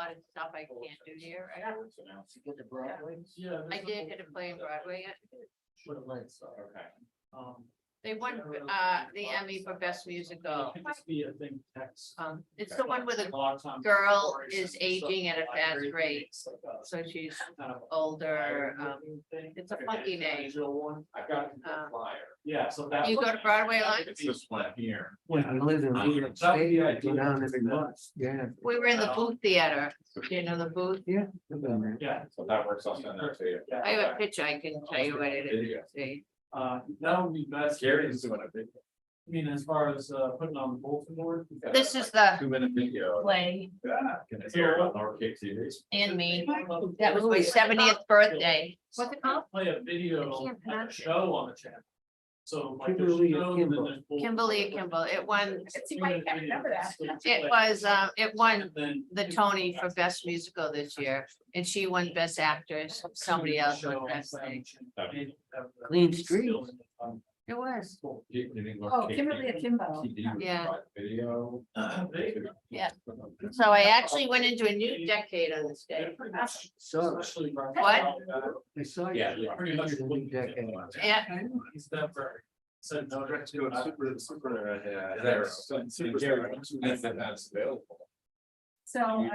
lot of stuff I can't do here. Get the Broadway. I did get a play in Broadway yet. Okay. They won, the Emmy for Best Musical. Just be a thing, text. It's the one where the A lot of times girl stories is and aging stuff at a like fast very rate, basic, so she's kind of older. thing. It's a funky name. Visual one. I've got Uh, a flyer. Yeah, so that. You go to Broadway a lot? It's this one here. Yeah. I lived in New York State, I go down every month, yeah. We were in the Booth Theater. Do you know the Booth? Yeah. I've been there. Yeah. So that works, I'll send that to you. I have a picture, I can tell you what it is. Video. See. That would be best. Gary's doing a video. I mean, as far as putting on the bulletin board. This is the 2-minute video. play Yeah. Can it go on our KTV? and me. That was my 70th birthday. What's it called? Play a video, I can't a pronounce it. show on the channel. So like. there's Kimberly shows and then Kimball. there's bulletin Kimberly boards. Kimball. It won, See, I can't remember that. it won And then the Tony for Best Musical this year. And she won Best Actress. Somebody else won Best Thing. Clean street. It was. Oh, Kimberly Akimbo. Yeah. Video. Yeah. So I actually went into a new decade on this day. So, What? I saw you. Yeah, yeah. Pretty much. In the new decade. Yeah, He's never said no. That's available. So,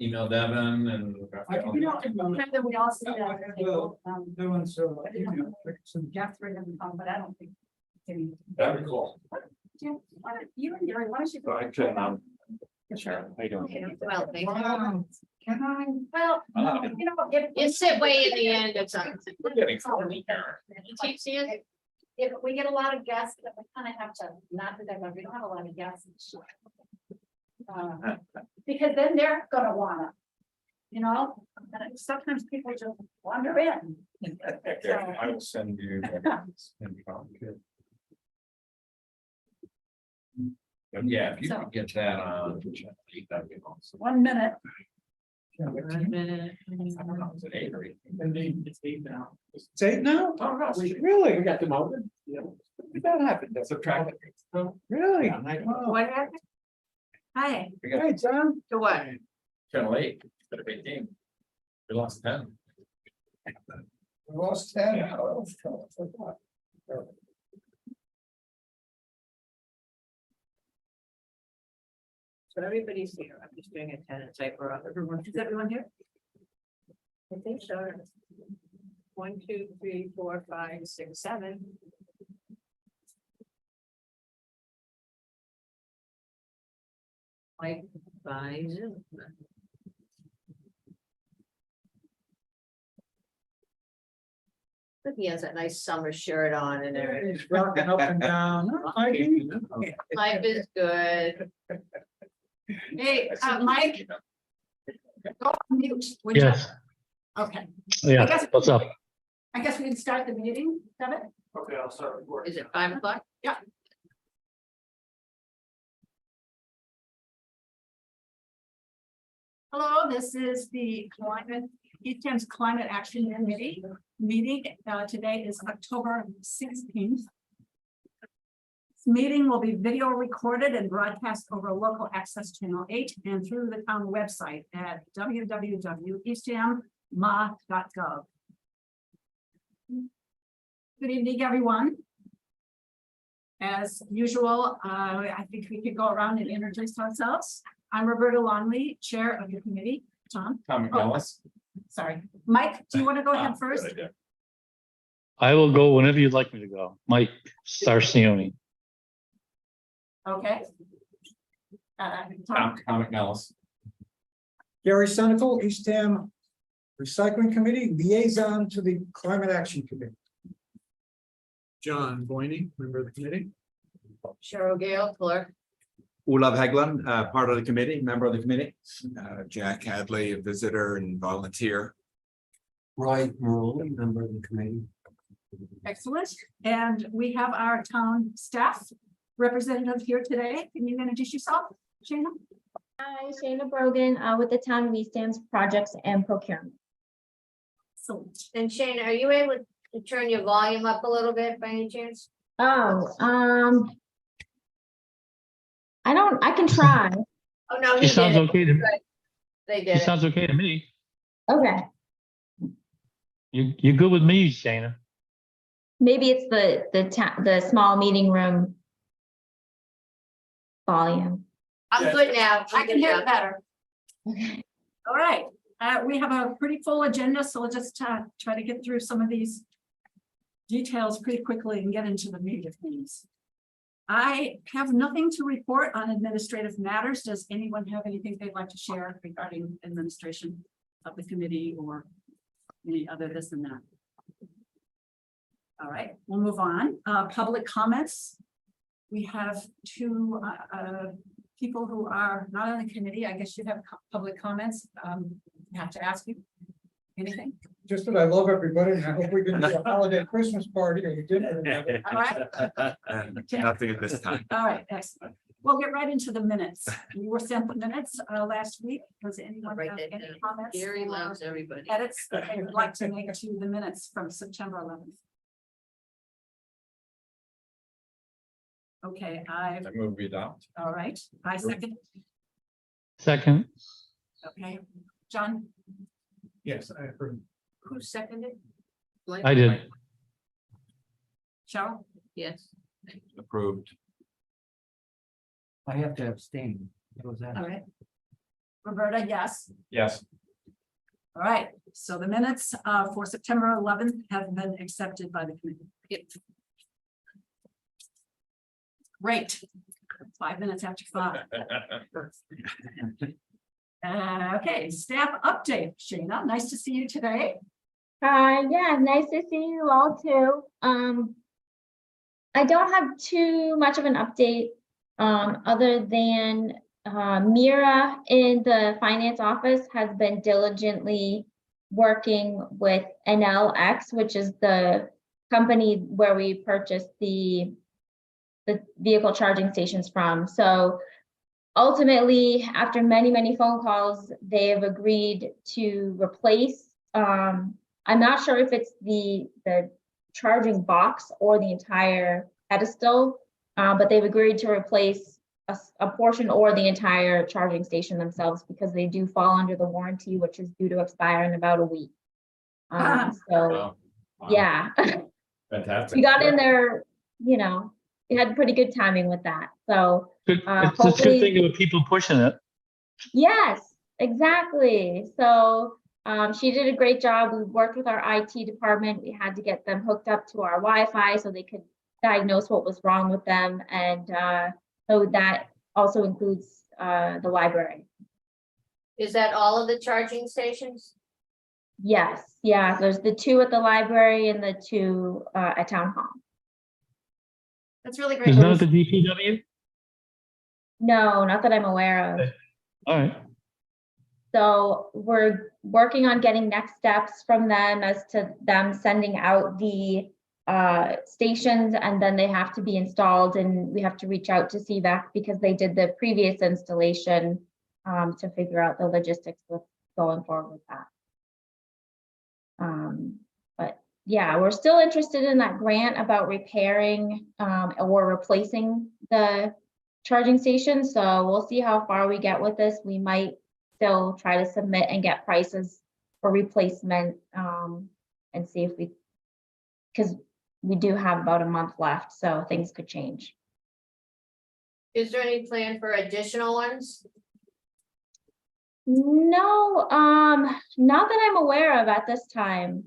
Email Devin and. you know, remember we all said that. Doing so. Jeffrey doesn't come, but I don't think. That'd be cool. Jim, why don't you and Gary, why don't you? So I can, Sure, how you doing? Okay. well, thank you. Can I? Well, you know, if. You sit way in the end or something. We're getting forty here. You keep seeing? If we get a lot of guests, that we kind of have to, not that we don't have a lot of guests. Because then they're gonna wanna, you know, and sometimes people just wander in. I will send you. But yeah, if you can get that on. That'd be awesome. 1 minute. Is it 8 or 8? And then it's 8 now. It's 8 now? Oh, no, Really? We got them over. Yeah. That happened. Subtract. Really? What happened? Hi. We got Hey, John. To what? channel 8, but a big game. We lost 10. We lost 10. Yeah. So everybody's here. I'm just doing attendance. I brought everyone. Is everyone here? I think so. 1, 2, 3, 4, 5, 6, 7. Like 5. But he has that nice summer shirt on and everything. He's rocking up and down. Life is good. Hey, Mike. Go on mute. would you? Yes, Okay, yeah, guess- what's up? I guess we can start the meeting, Devin? Okay, I'll start recording. Is it 5 o'clock? Hello, this is the East Thames Climate Action Committee meeting. Today is October 16th. This meeting will be video recorded and broadcast over local access channel 8 and through the town website at www.easthamma.gov. Good evening, everyone. As usual, I think we could go around and introduce ourselves. I'm Roberta Longley, Chair of the committee. Tom, Tom McNellis. sorry. Mike, do you want to go ahead Ah, first? good idea. I will go whenever you'd like me to go. Mike Sarcioni. Okay. Tom, Tom McNellis. Gary Senical, Eastham Recycling Committee, liaison to the Climate Action Committee. John Boyney, member of the committee. Cheryl Gale, clerk. Olav Hegland, part of the committee, member of the committee. Jack Hadley, a visitor and volunteer. Roy Maroli, member of the committee. excellent. And we have our town staff representative here today. Can you introduce yourself, Shana? Hi, Shayna Brogan with the Town of East Ham's Projects and Procurement. So, And Shane, are you able to turn your volume up a little bit by any chance? Oh, I can try. Oh, no, She he sounds did it. okay to me. They It did it. sounds okay to me. Okay, You're good with me, Shayna. maybe it's the small meeting room volume. I'm good now. I can hear it better. Okay. All right, we have a pretty full agenda, so we'll just try to get through some of these details pretty quickly and get into the meat of things. I have nothing to report on administrative matters. Does anyone have anything they'd like to share regarding administration of the committee or any other this and that? All right, we'll move on. Public comments. We have two people who are not on the committee. I guess you have public comments. I have to ask you anything. Just that I love everybody and I hope we can do a holiday Christmas party or dinner. All right. Nothing at this time. All right, excellent. We'll get right into the minutes. We were sent the minutes last week. Does anyone Write have that any down. comments? Gary or loves everybody. Edits that they would like to make to the minutes from September 11th? Okay, I move we adopt. all right, I second. Second, Okay, John, Yes, I approve. Who seconded? I did. Cheryl, Yes. Approved. I have to abstain. What was that? all right. Roberta, yes. Yes. All right, so the minutes for September 11th have been accepted by the committee. Yep. Great. 5 minutes after 5. Okay, staff update, Shayna, nice to see you today. Yeah, nice to see you all too. I don't have too much of an update, other than, Mira in the finance office has been diligently working with NLX, which is the company where we purchased the vehicle charging stations from. So ultimately, after many, many phone calls, they have agreed to replace, I'm not sure if it's the charging box or the entire pedestal, but they've agreed to replace a portion or the entire charging station themselves because they do fall under the warranty, which is due to expire in about a week. So, Wow. Wow. yeah, Fantastic. we got in there, we had pretty good timing with that. So, good. It's a hopefully- good thing with people pushing it. yes, exactly. So she did a great job. We worked with our IT department. We had to get them hooked up to our Wi-Fi so they could diagnose what was wrong with them. And so that also includes the library. Is that all of the charging stations? Yes, yeah, there's the 2 at the library and the 2 at town hall. That's really great. There's none at the DPW? No, not that I'm aware of. All right. So we're working on getting next steps from them as to them sending out the stations, and then they have to be installed, and we have to reach out to CVAC because they did the previous installation to figure out the logistics with going forward with that. But yeah, we're still interested in that grant about repairing or replacing the charging station. So we'll see how far we get with this. We might still try to submit and get prices for replacement and see if we, because we do have about a month left, so things could change. Is there any plan for additional ones? No, not that I'm aware of at this time.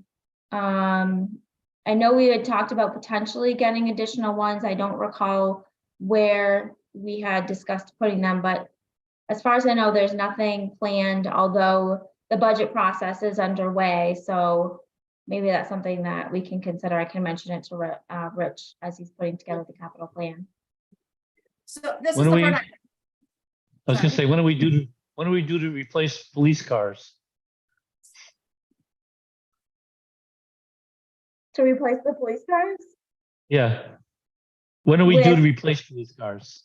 I know we had talked about potentially getting additional ones. I don't recall where we had discussed putting them, but as far as I know, there's nothing planned, although the budget process is underway. So maybe that's something that we can consider. I can mention it to Rich as he's putting together the capital plan. So this is When the do we, part I was gonna say, when do we do to replace police cars? To replace the police cars? Yeah. When do we do to With- replace police cars?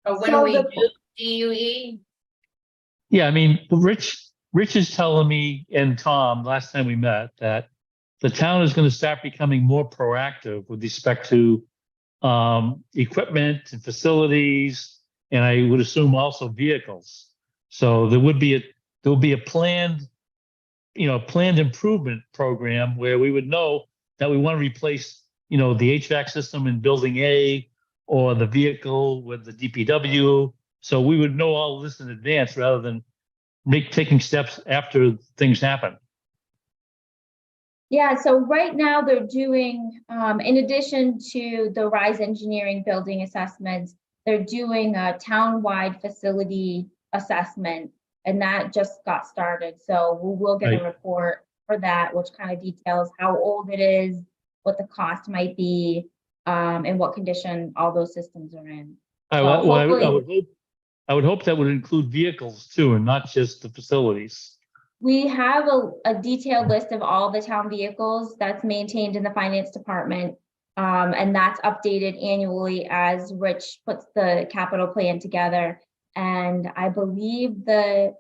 Or when So do we the- do DUE? Yeah, I mean, Rich is telling me and Tom, last time we met, that the town is gonna start becoming more proactive with respect to equipment and facilities, and I would assume also vehicles. So there would be a planned, planned improvement program where we would know that we want to replace, the HVAC system in building A or the vehicle with the DPW. So we would know all this in advance rather than taking steps after things happen. Yeah, so right now they're doing, in addition to the Rise Engineering building assessments, they're doing a town-wide facility assessment, and that just got started. So we will get a Right. report for that, which kind of details how old it is, what the cost might be, and what condition all those systems are in. I, So well, hopefully- I would hope that would include vehicles too, and not just the facilities. We have a detailed list of all the town vehicles that's maintained in the finance department. And that's updated annually as Rich puts the capital plan together. And I believe the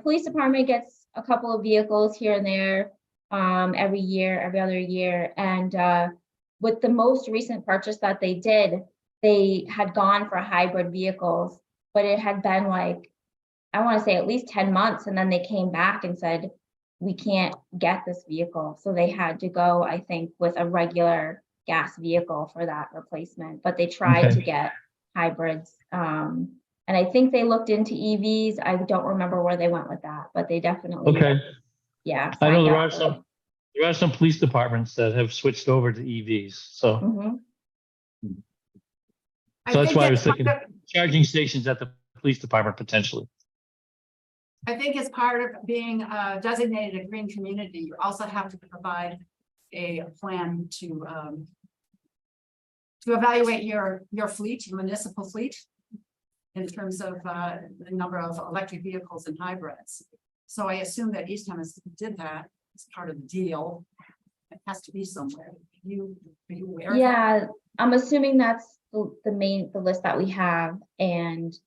police department gets a couple of vehicles here and there every year, every other year. And with the most recent purchase that they did, they had gone for hybrid vehicles, but it had been like, I want to say at least 10 months. And then they came back and said, we can't get this vehicle. So they had to go, I think, with a regular gas vehicle for that replacement, but they tried Okay. to get hybrids. And I think they looked into EVs. I don't remember where they went with that, but they definitely, Okay. yeah. I know signed up there are some police departments that have switched over to EVs. So, Mhm. I so that's think why I was it's part thinking of- charging stations at the police department potentially. I think as part of being designated a green community, you also have to provide a plan to evaluate your fleet, your municipal fleet, in terms of the number of electric vehicles and hybrids. So I assume that Eastham did that as part of the deal. It has to be somewhere. Are you aware of that? Yeah, I'm assuming that's the list that we have. And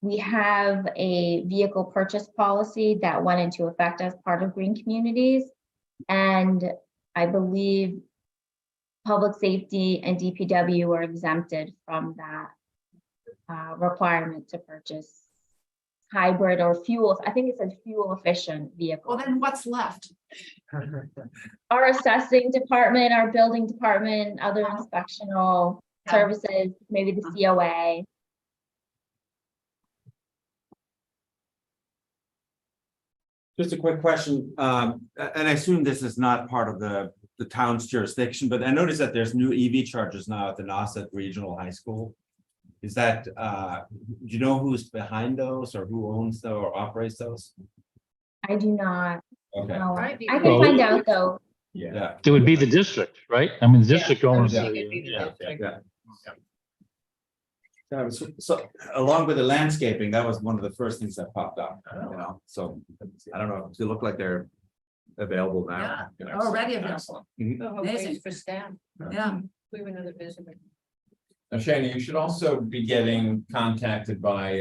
we have a vehicle purchase policy that went into effect as part of Green Communities. And I believe public safety and DPW were exempted from that requirement to purchase hybrid or fuel. I think it says fuel efficient Well, vehicle. then what's left? Our assessing department, our building department, other inspectional Yeah. services, maybe the COA. Just a quick question, and I assume this is not part of the town's jurisdiction, but I noticed that there's new EV chargers now at the Nauset Regional High School. Is that, do you know who's behind those or who owns those or operates those? I do not Okay, know. Might be I can Well, find out though. yeah, It would be the district, right? I mean, the district owns. Yeah. yeah. So along with the landscaping, that was one of the first things that popped up, so I don't know, does it look like they're available now? Yeah, already available. Oh, thanks Amazing. for staff. Yeah. We have another visitor. Now, Shana, you should also be getting contacted by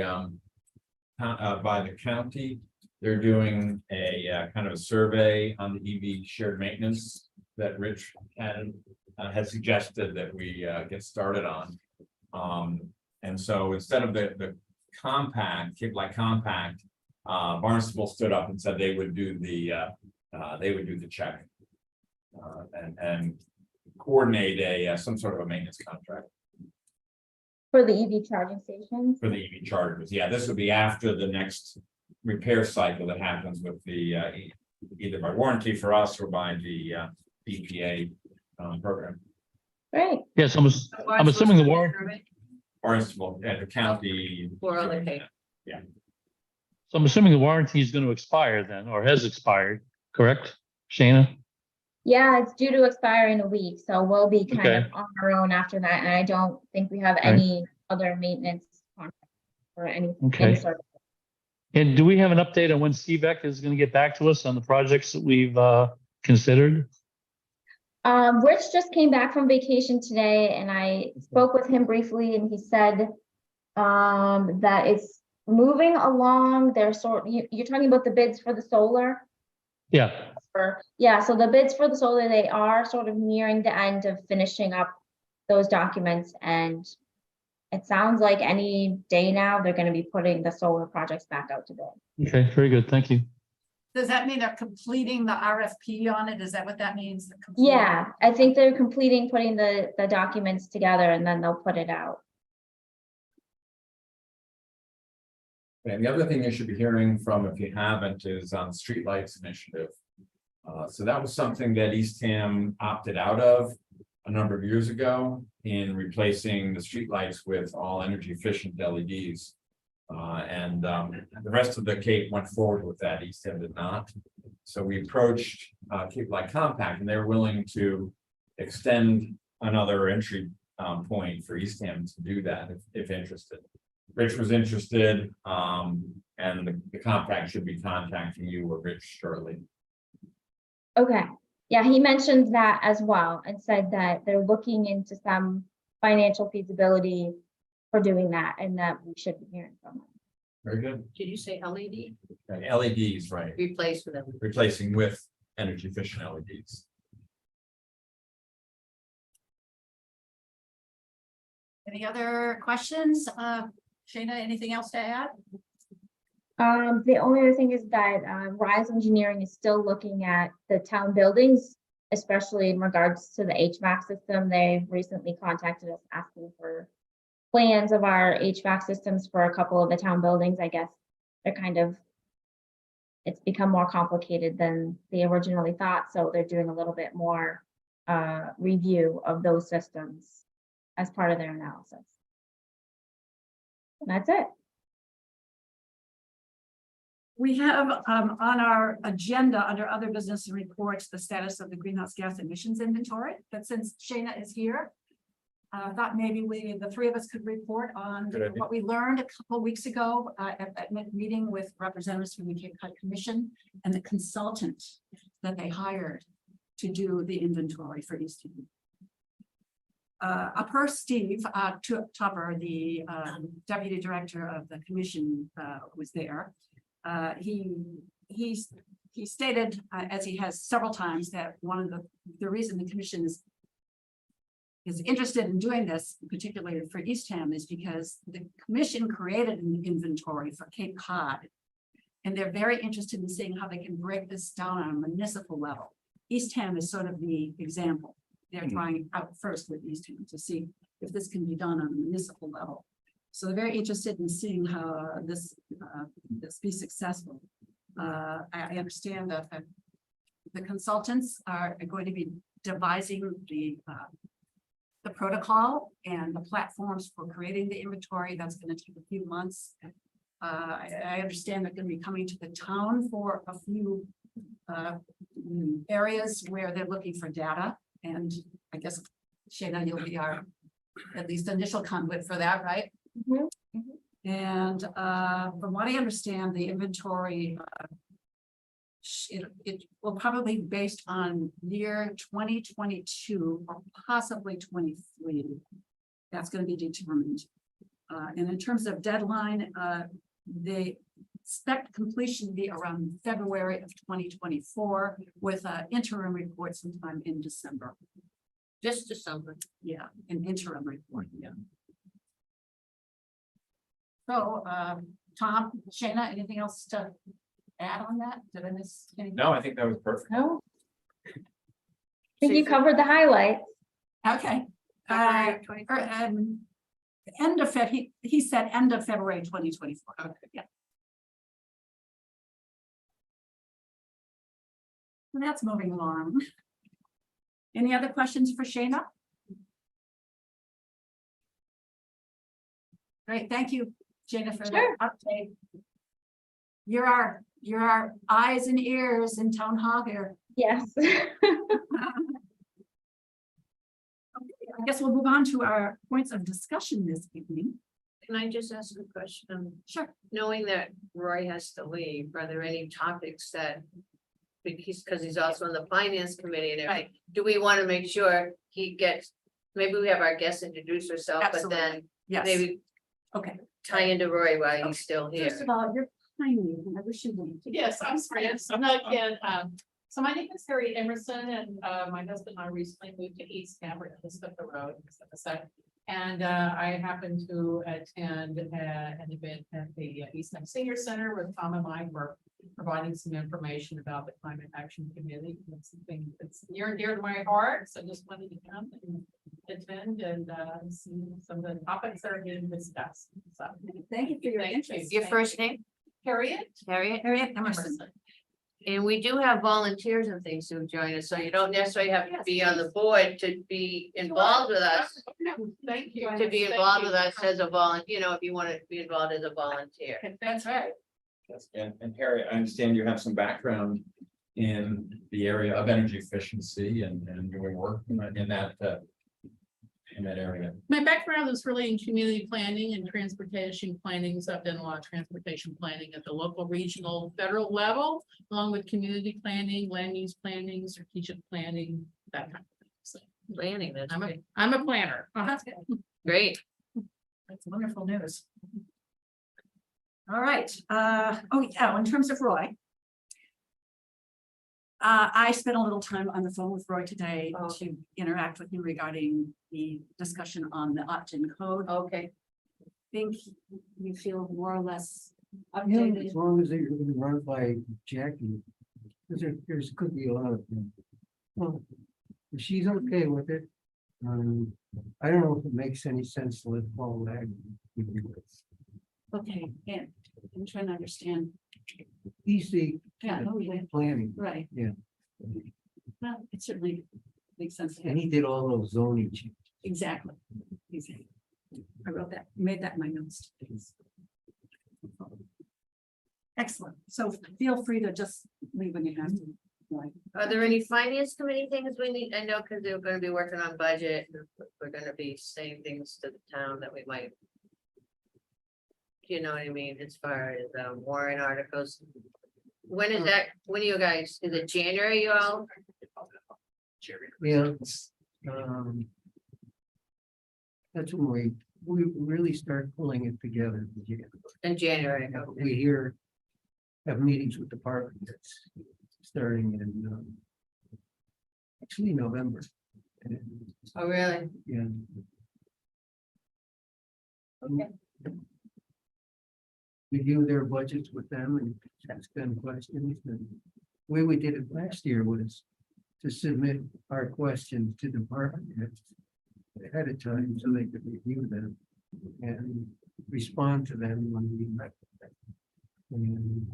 the county. They're doing a kind of a survey on the EV shared maintenance that Rich had suggested that we get started on. And so instead of the compact, Kid-like compact, Barnstable stood up and said they would do the check. And coordinate some sort of a maintenance contract For the EV charging stations. for the EV chargers. Yeah, this would be after the next repair cycle that happens with the either by warranty for us or by the EPA program. Great. Yes, I'm assuming the warrant, Barnstable, yeah, the county. For all the pay. so I'm assuming the warranty is going to expire then, or has expired, correct? Shana? Yeah, it's due to expire in a week, so we'll be kind of Okay. on our own after that, and I don't think we have Okay. any other maintenance contract or any Okay. sort of. And do we have an update on when CVEC is going to get back to us on the projects that we've considered? Rich just came back from vacation today, and I spoke with him briefly, and he said that it's moving along. They're you're talking about the bids for the solar? Yeah, Yeah, so the bids for the solar, they are sort of nearing the end of finishing up those documents, and it sounds like any day now, they're gonna be putting the solar projects back out to bid. Okay, very good. Thank you. Does that mean they're completing the RFP on it? Is that what that means? They're completing- Yeah, I think they're completing putting the documents together and then they'll put it out. And the other thing you should be hearing from, if you haven't, is on Streetlights Initiative. So that was something that Eastham opted out of a number of years ago in replacing the streetlights with all energy efficient LEDs. And the rest of the Cape went forward with that, Eastham did not. So we approached Cape Light Compact, and they're willing to extend another entry point for Eastham to do that if interested. Rich was interested, and the compact should be contacting you or Rich shortly. Okay, yeah, he mentioned that as well and said that they're looking into some financial feasibility for doing that and that we should be hearing from them. Very good. Did you say LED? Okay, LEDs, right, Replace with them? replacing with energy efficient LEDs. Any other questions? Shayna, anything else to add? The only other thing is that Rise Engineering is still looking at the town buildings, especially in regards to the HVAC system. They've recently contacted us asking for plans of our HVAC systems for a couple of the town buildings. I guess they're it's become more complicated than they originally thought, so they're doing a little bit more review of those systems as part of their analysis. And that's it. We have on our agenda, under other business and reports, the status of the greenhouse gas emissions inventory. But since Shayna is here, I thought maybe the three of us could report on Good idea. what we learned a couple of weeks ago at that meeting with representatives from the Cape Cod Commission and the consultant that they hired to do the inventory for Eastham. Per Steve Tupper, the deputy director of the commission, was there. He stated, as he has several times, that one of the reason the commission is interested in doing this, particularly for Eastham, is because the commission created an inventory for Cape Cod. And they're very interested in seeing how they can break this down on a municipal level. Eastham is sort of the example. They're trying out first with Eastham to see if this can be done on a municipal level. So they're very interested in seeing how this be successful. I understand that the consultants are going to be devising the protocol and the platforms for creating the inventory. That's going to take a few months. I understand they're going to be coming to the town for a few areas where they're looking for data. And I guess, Shayna, you'll be our at least initial conduit for that, right? Mhm. And from what I understand, the inventory, it will probably be based on year 2022 or possibly 23. That's going to be determined. And in terms of deadline, they expect completion to be around February of 2024 with an interim report sometime in December. Just December. Yeah, an interim report, yeah. So, Tom, Shayna, anything else to add on that? Did I miss anything? No, I think that was perfect. No? I think you covered the highlights. Okay. February 24th. End of he said end of February 2024. Okay, yeah. And that's moving along. Any other questions for Shayna? Great, thank you, Shayna, for Sure. that update. You're our eyes and ears in town hall here. Yes. I guess we'll move on to our points of discussion this evening. Can I just ask a question? Sure. Knowing that Roy has to leave, are there any topics that? Because he's also on the finance committee and everything, do we want to make sure he gets, maybe we have our guests introduce herself, but then Yes. maybe Okay. tie into Roy while he's still here. First of all, you're tiny, and I wish you wouldn't. Yes, I'm sorry, I'm not again, so my name is Harry Emerson and my husband and I recently moved to Eastham, we're in the Road. And I happened to attend an event at the East End Senior Center where Tom and I were providing some information about the Climate Action Committee. It's something that's near and dear to my heart, so I just wanted to come and attend and see some of the topics that are being discussed. So, Thank you for your Thank you. interest. Your first name, Harriet? Harriet? Harriet Emerson. And we do have volunteers and things who join us, so you don't necessarily have to be on the board to be involved with us. Thank you. To be involved with us as a volunteer, if you want to be involved as a volunteer. That's right. And Harry, I understand you have some background in the area of energy efficiency and doing work in that area. My background is really in community planning and transportation planning, so I've done a lot of transportation planning at the local, regional, federal level, along with community planning, land use planning, strategic planning, that kind of thing. So Planning, that's great. I'm a planner. Great. That's wonderful news. All right, oh, yeah, in terms of Roy. I spent a little time on the phone with Roy today to interact with him regarding the discussion on the opt-in code. I Okay, think you feel more or less Yeah, updated. as long as they're gonna run it by Jackie. Because there's could be a lot of things. Well, if she's okay with it. I don't know if it makes any sense to let Paul Wagner. Okay, and I'm trying to understand. He's the Yeah, no, yeah, planning, right. Yeah. Well, it certainly makes sense. and he did all those zoning changes. Exactly. Exactly. I wrote that, made that in my notes. Excellent. So feel free to just leave when you have to. Right. are there any finance committee things we need? I know because they're gonna be working on budget, we're gonna be saying things to the town that we might. You know what I mean, as far as warrant articles. When is that, when are you guys, is it January, you all? Yeah. That's when we really start pulling it together. In January, okay. We have meetings with department heads starting in actually November. And, Oh, really? yeah. Review their budgets with them and ask them questions. And the way we did it last year was to submit our questions to department heads ahead of time so they could review them and respond to them when we met. And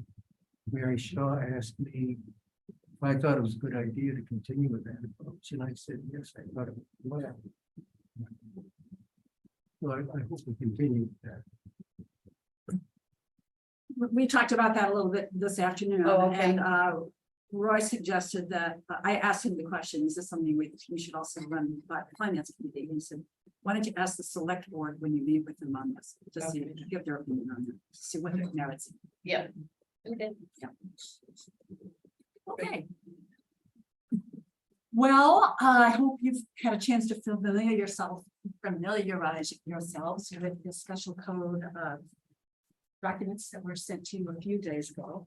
Mary Shaw asked me if I thought it was a good idea to continue with that approach, and I said, yes, I thought it was. So I hope we continue with that. We talked about that a little bit this afternoon. Oh, okay. And Roy suggested that, I asked him the question, is this something we should also run by the finance committee? He said, why don't you ask the select board when you meet with them on this, to see, give their opinion on it, see what their merits. Yeah. Okay. Okay. Well, I hope you've had a chance to familiarize yourselves with the special code documents that were sent to you a few days ago.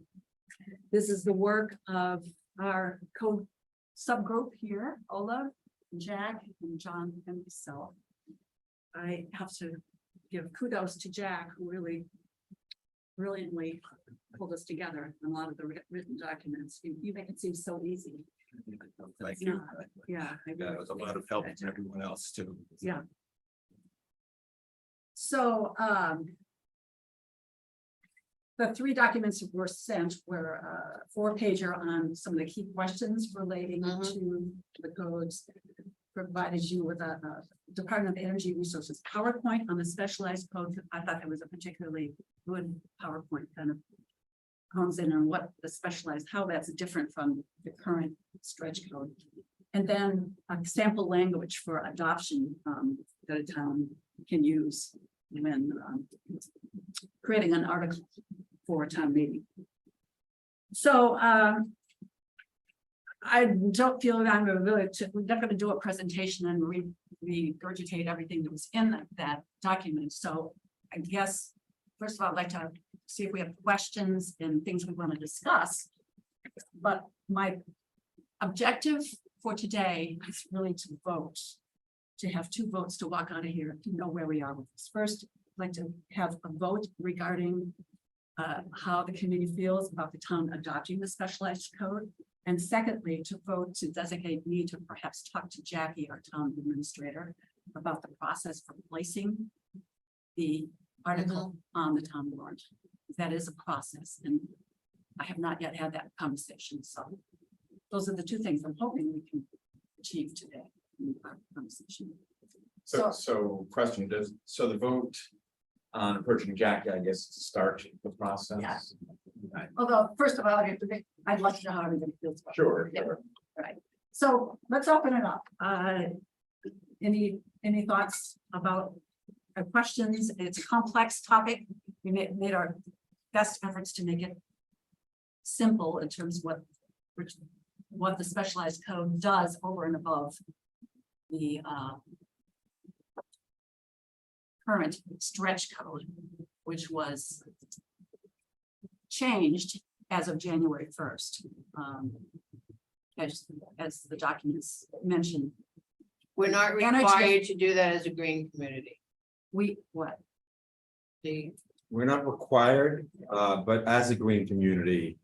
This is the work of our code subgroup here, Ola, Jack, and John, and myself. I have to give kudos to Jack, who really brilliantly pulled us together on a lot of the written documents. You make it seem so easy. Thank It's you. not. Yeah. I Yeah, really it was a think lot of it's help good. to everyone else too. Yeah. So, the three documents that were sent were a 4-pager on some of the key questions relating to the codes. Provided you with a Department of Energy Resources PowerPoint on the specialized code. I thought that was a particularly good PowerPoint, kind of hones in on what the specialized, how that's different from the current stretch code. And then a sample language for adoption that a town can use when creating an article for a town meeting. So I don't feel that I'm we're not going to do a presentation and regurgitate everything that was in that document. So I guess, first of all, I'd like to see if we have questions and things we want to discuss. But my objective for today is really to vote to have two votes to walk out of here, to know where we are with this. First, I'd like to have a vote regarding how the community feels about the town adopting the specialized code. And secondly, to vote to designate me to perhaps talk to Jackie, our town administrator, about the process for placing the article on the town warrant. That is a process, and I have not yet had that conversation, so those are the two things I'm hoping we can achieve today in our conversation. So question, so the vote on approaching Jackie, I guess, to start the process? Yeah. Although, first of all, I'd like to know how everybody feels about it. Sure, Yeah. sure. Right, so let's open it up. Any thoughts about questions? It's a complex topic. We made our best efforts to make it simple in terms of what the specialized code does over and above the current stretch code, which was changed as of January 1st. As the documents mentioned, We're not Energy- required to do that as a green community. We're not required, but as a green community.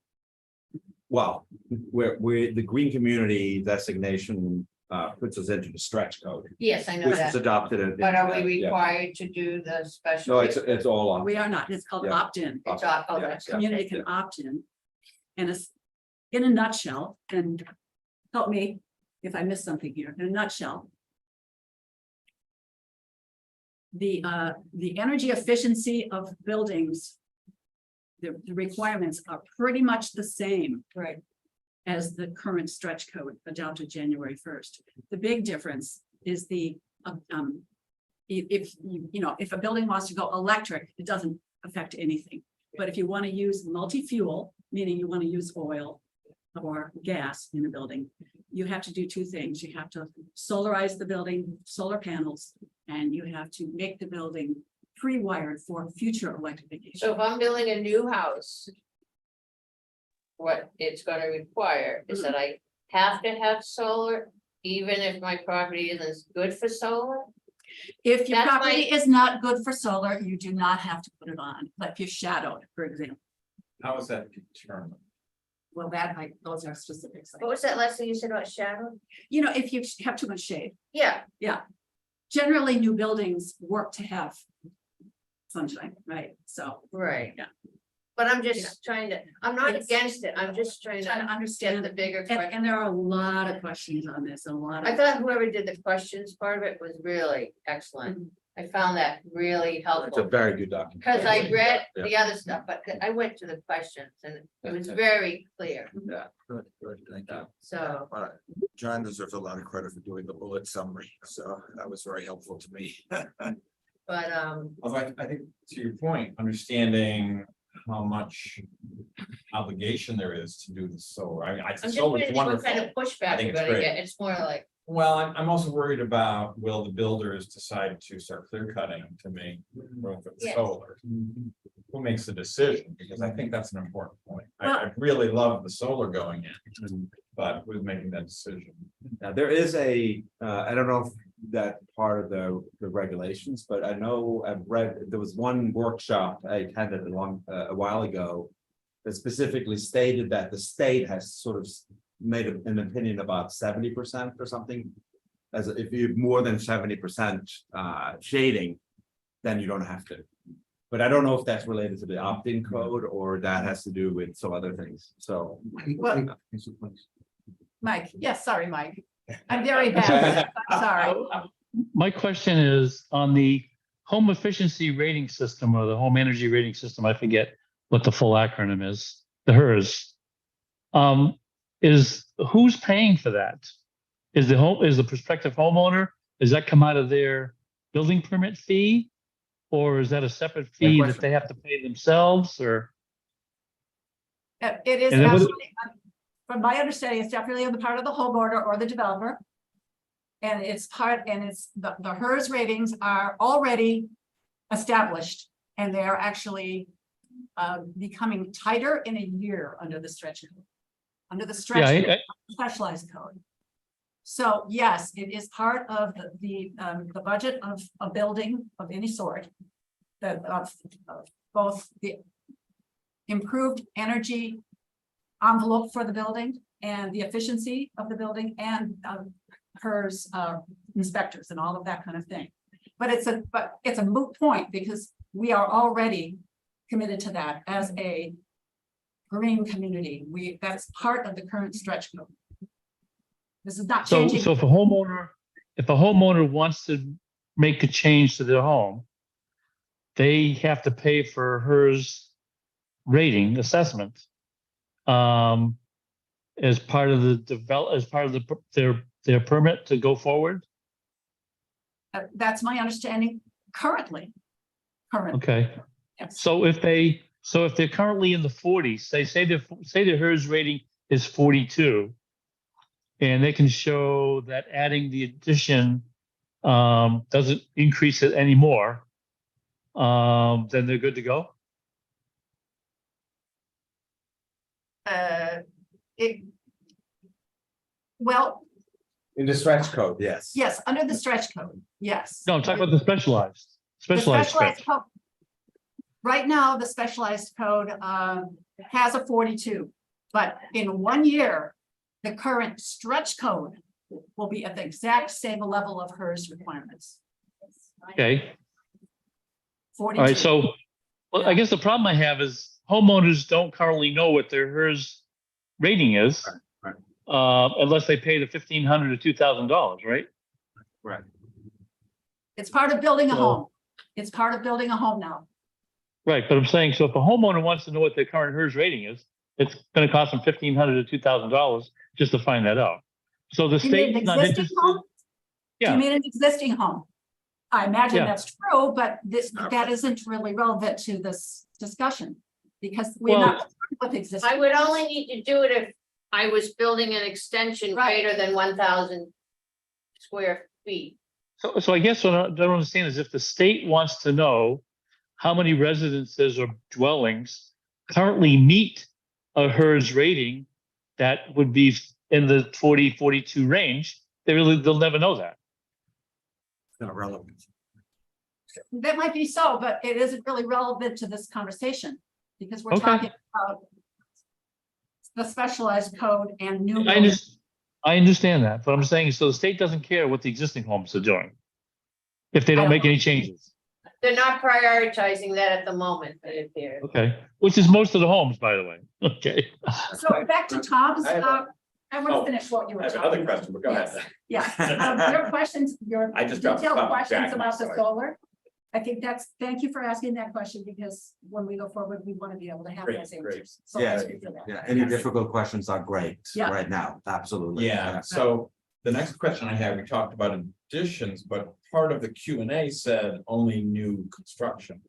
Well, the green community designation puts us into the stretch code, Yes, I know which was that, adopted. but are we Yeah. required to do the special? No, it's all on. we are not, it's called Yeah. opt-in. It's all, oh, Yeah, that's, yeah. Community can opt in. And it's, in a nutshell, and help me if I missed something here, in a nutshell. The energy efficiency of buildings. The requirements are pretty much the same right, as the current stretch code adopted January 1st. The big difference is if a building wants to go electric, it doesn't affect anything. But if you want to use multi-fuel, meaning you want to use oil or gas in a building, you have to do two things. You have to solarize the building, solar panels, and you have to make the building pre-wired for future electrification. so if I'm building a new house. What it's gonna require is that I have to have solar, even if my property isn't good for solar? If your That's my- property is not good for solar, you do not have to put it on, but if you're shadowed, for example. How is that determined? Well, those are specifics. What was that last thing you said about shadow? You know, if you have too much shade, Yeah, generally new buildings work to have sunshine, right? So right. Yeah. But I'm just trying to, I'm not It's- against it, I'm just trying trying to to get understand, the bigger and question. there are a lot of questions on this, a lot I of. thought whoever did the questions part of it was really excellent. I found that really It's a helpful. very good document. Because I read Yeah. the other stuff, but I went to the questions and it was very clear, Yeah, good, thank you. so. John deserves a lot of credit for doing the bullet summary, so that was very helpful to me. But, Although I think to your point, understanding how much obligation there is to do the solar, I I'm just solar is wondering what wonderful. kind of pushback think you're it's gonna great. get, it's more like, Well, I'm also worried about, will the builders decide to start clear cutting to make room for the Yes. solar? Who makes the decision? Because I think that's an important point. I Well- really love the solar going in, but who's making that decision? Now, there is I don't know if that part of the regulations, but I know I've read, there was one workshop I attended a while ago. That specifically stated that the state has sort of made an opinion about 70% or something. As if you have more than 70% shading, then you don't have to. But I don't know if that's related to the opt-in code or that has to do with some other things, so. Well- Mike, yes, sorry, Mike. I'm very bad, I'm sorry. My question is on the home efficiency rating system or the home energy rating system, I forget what the full acronym is, the HERS. Is who's paying for that? Is the prospective homeowner, does that come out of their building permit fee? Or is that a separate fee that question. they have to pay themselves or? It is And then what- absolutely, from my understanding, it's definitely on the part of the homeowner or the developer. And it's the HERS ratings are already established and they're actually becoming tighter in a year under the stretch. Under the Yeah, stretch specialized code. So yes, it is part of the budget of a building of any sort. That of both the improved energy envelope for the building and the efficiency of the building and HERS inspectors and all of that kind of thing. But it's a moot point because we are already committed to that as a green community. That's part of the current stretch code. This is not So, changing. so if a homeowner wants to make a change to their home, they have to pay for HERS rating assessment. As part of their permit to go forward. That's my understanding currently. Okay, Yes. so if they're currently in the 40s, say their HERS rating is 42. And they can show that adding the addition doesn't increase it anymore. Then they're good to go. Well, In the stretch code, yes. yes, under the stretch code, yes. No, I'm talking about the specialized The stretch. specialized code. Right now, the specialized code has a 42, but in 1 year, the current stretch code will be at the exact same level of HERS requirements. Okay, 42. all right, so, well, I guess the problem I have is homeowners don't currently know what their HERS rating is. Right. Unless they pay the $1,500 to $2,000, right? Right. It's part of building a So- home. It's part of building a home now. Right, but I'm saying, so if a homeowner wants to know what their current HERS rating is, it's gonna cost them $1,500 to $2,000 just to find that out. So the You mean an state's not existing interested. home? Do Yeah. you mean an existing home? I imagine Yeah. that's true, but that isn't really relevant to this discussion. Because we're Well- not with existing. I would only need to do it if I was building an extension Right. greater than 1,000 square feet. So I guess what I don't understand is if the state wants to know how many residences or dwellings currently meet a HERS rating that would be in the 40, 42 range, they'll never know that. It's not relevant. That might be so, but it isn't really relevant to this conversation, because we're Okay. talking about the specialized code and new. I understand that, but I'm saying, so the state doesn't care what the existing homes are doing. If they I don't don't make any changes, They're not prioritizing that at the moment, it appears. okay, which is most of the homes, by the way, okay. So back to Tom's, I have I want to finish what you were I have talking another about. question, but go ahead. Yeah, your questions, your I just got detailed stumped, questions Jack, about the sorry. solar. I think thank you for asking that question, because when we go forward, we want to be able to have Great, those great. answers. So Yeah, thank you for that. Yeah, any difficult questions are great Yeah. right now, absolutely. Yeah, so the next question I had, we talked about additions, but part of the Q and A said only new construction.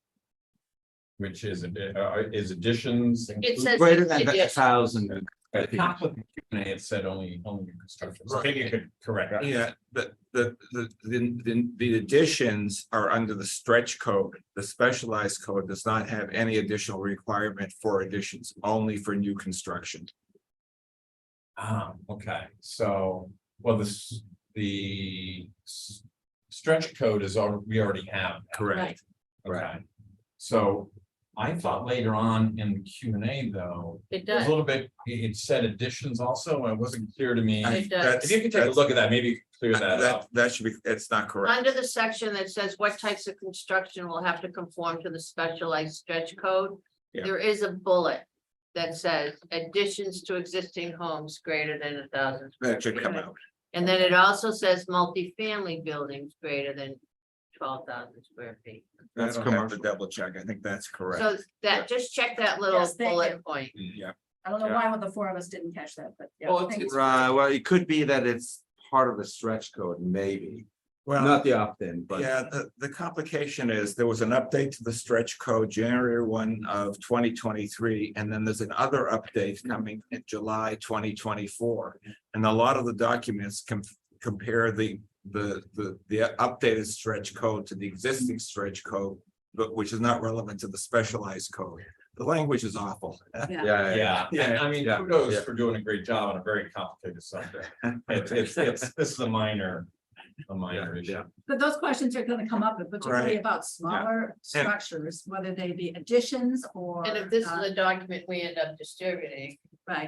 Which is additions. It says. Greater than addition. 1,000. At the top of the Q and A, it said only new construction, so maybe you could correct that. Yeah, the additions are under the stretch code. The specialized code does not have any additional requirement for additions, only for new construction. Okay, so, well, stretch code is we already have. that. Correct. Okay, so I thought later on in the Q and A though, It it was does. a little bit, it said additions also, and it wasn't clear to me. It does. If you could take a look at that, maybe clear that up. That should be, it's not correct. Under the section that says what types of construction will have to conform to the specialized stretch code. Yeah. There is a bullet that says additions to existing homes greater than 1,000. That should come out. And then it also says multifamily buildings greater than 12,000 square feet. That's That's commercial. commercial. Double check. I think that's correct. So that, just check that little Yes, thank you. bullet point. Yeah. I don't know why the four of us didn't catch that, but. yeah, Well, thank you. Right, well, it could be that it's part of the stretch code, maybe, Well, not the opt-in, but. yeah, the complication is there was an update to the stretch code January 1 of 2023, and then there's another update coming in July 2024. And a lot of the documents compare the updated stretch code to the existing stretch code, but which is not relevant to the specialized code. The language is awful. Yeah, Yeah, and I mean, yeah, kudos yeah. for doing a great job on a very complicated subject. This is a minor issue. Yeah. But those questions are gonna come up, particularly Right. about smaller structures, whether they be additions or. And if this is a document we end up distributing,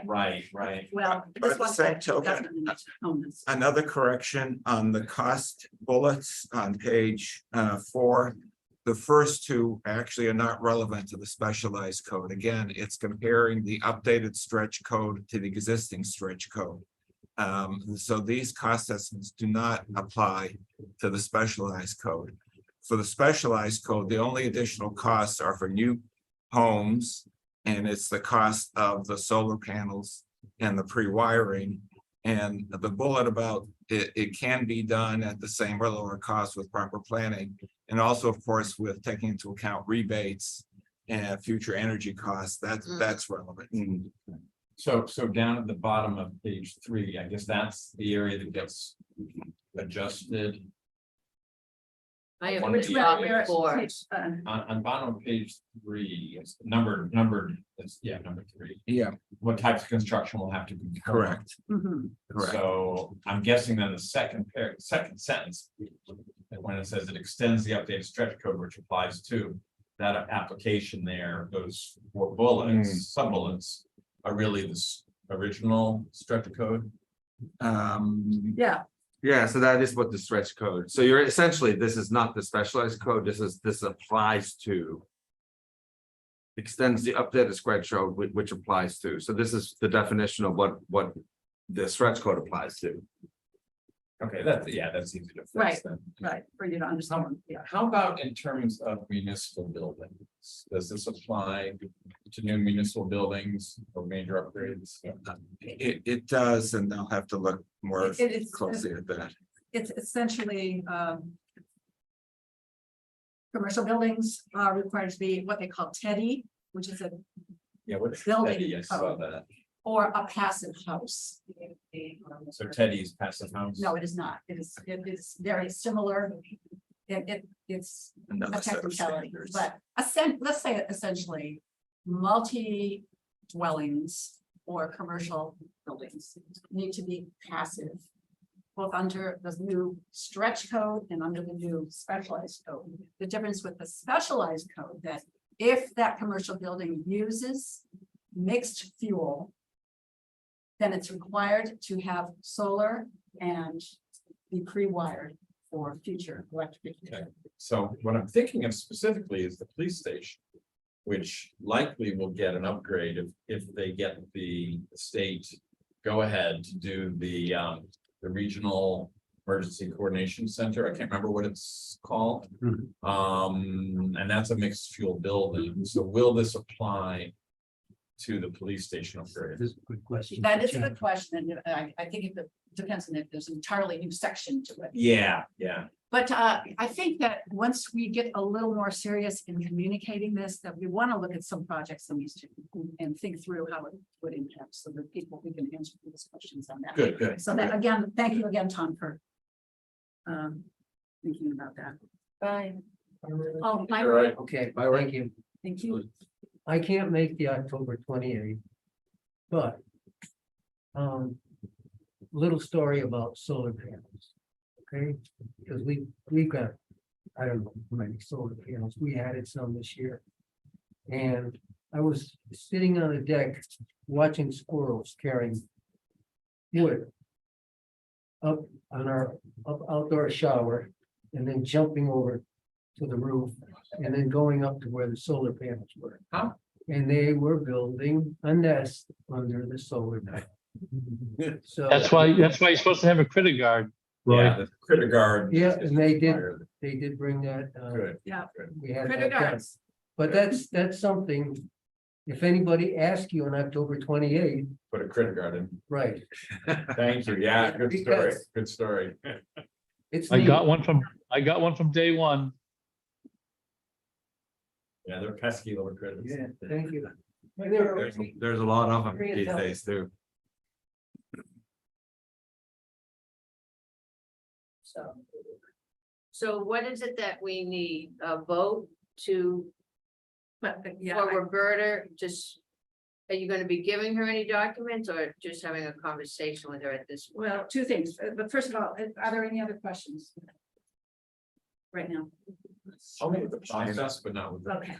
Right, Right. well. By this the one same token, definitely needs to own this. Another correction on the cost bullets on page 4. The first two actually are not relevant to the specialized code. Again, it's comparing the updated stretch code to the existing stretch code. So these cost estimates do not apply to the specialized code. For the specialized code, the only additional costs are for new homes. And it's the cost of the solar panels and the pre-wiring. And the bullet about it can be done at the same or lower cost with proper planning. And also, of course, with taking into account rebates and future energy costs, that's relevant. So down at the bottom of page 3, I guess that's the area that gets adjusted. I have. One the key- topic Where- for- page, On bottom of page 3, it's numbered, number 3. Yeah, What types of construction will have to be. correct, mhm. correct. So I'm guessing then the second sentence, that when it says it extends the updated stretch code, which applies to that application there, those 4 bullets, sub-bullets are really this original stretch code. Yeah, Yeah, so that is what the stretch code, so you're essentially, this is not the specialized code, this applies to. Extends the updated stretch code, which applies to, so this is the definition of what the stretch code applies to. Okay, that's easy to fix Right. then. right, for you to understand, yeah. How about in terms of municipal buildings? Does this apply to new municipal buildings or major upgrades? It does, and I'll have to look more It is- closely at that. It's essentially, commercial buildings are required to be what they call TEDI, which is a, Yeah, what's Building Teddy? I saw code. that. or a passive house. So Teddy's passive house. No, it is not. It is very similar. It's Another a set of technicality, standards. but let's say essentially multi-dwellings or commercial buildings need to be passive. Both under the new stretch code and under the new specialized code. The difference with the specialized code that if that commercial building uses mixed fuel, then it's required to have solar and be pre-wired for future electrification. So what I'm thinking of specifically is the police station. Which likely will get an upgrade if they get the state go ahead to do the regional emergency coordination center. I can't remember what it's called. And that's a mixed fuel building. So will this apply to the police station upgrade? This is a good question. That is a good question, and I think it depends on if there's an entirely new section to it. Yeah. But I think that once we get a little more serious in communicating this, that we want to look at some projects in these two and think through how it would impact, so that people, we can answer these questions on that. Good. So that, again, thank you again, Tom, for thinking about that. Bye. Oh, my, All right. Okay, thank you. thank you. I can't make the October 28th. But. Little story about solar panels. Okay, because we've got, I don't know how many solar panels, we added some this year. And I was sitting on a deck watching squirrels carrying wood. Up on our outdoor shower and then jumping over to the roof and then going up to where the solar panels were. Huh? And they were building a nest under the solar panel. So. That's why you're supposed to have a critter guard, Yeah, Roy. the critter guard. Yeah, and they did, Good. they did bring that, Yeah, we had critter that done. guards. But that's something, if anybody asks you on October 28th, Put a critter guard in. right, Thank you. Yeah, good story. Because- Good story. it's. I neat. got one from day one. Yeah, they're pesky little critters. Yeah, thank you. There's a lot of them these days too. So what is it that we need? A vote to But, yeah, For Roberta, just, are you gonna be giving her any documents or just having a conversation with her at this? point? well, two things, but first of all, are there any other questions? Right now, I'll make the process, but not with. the- Okay.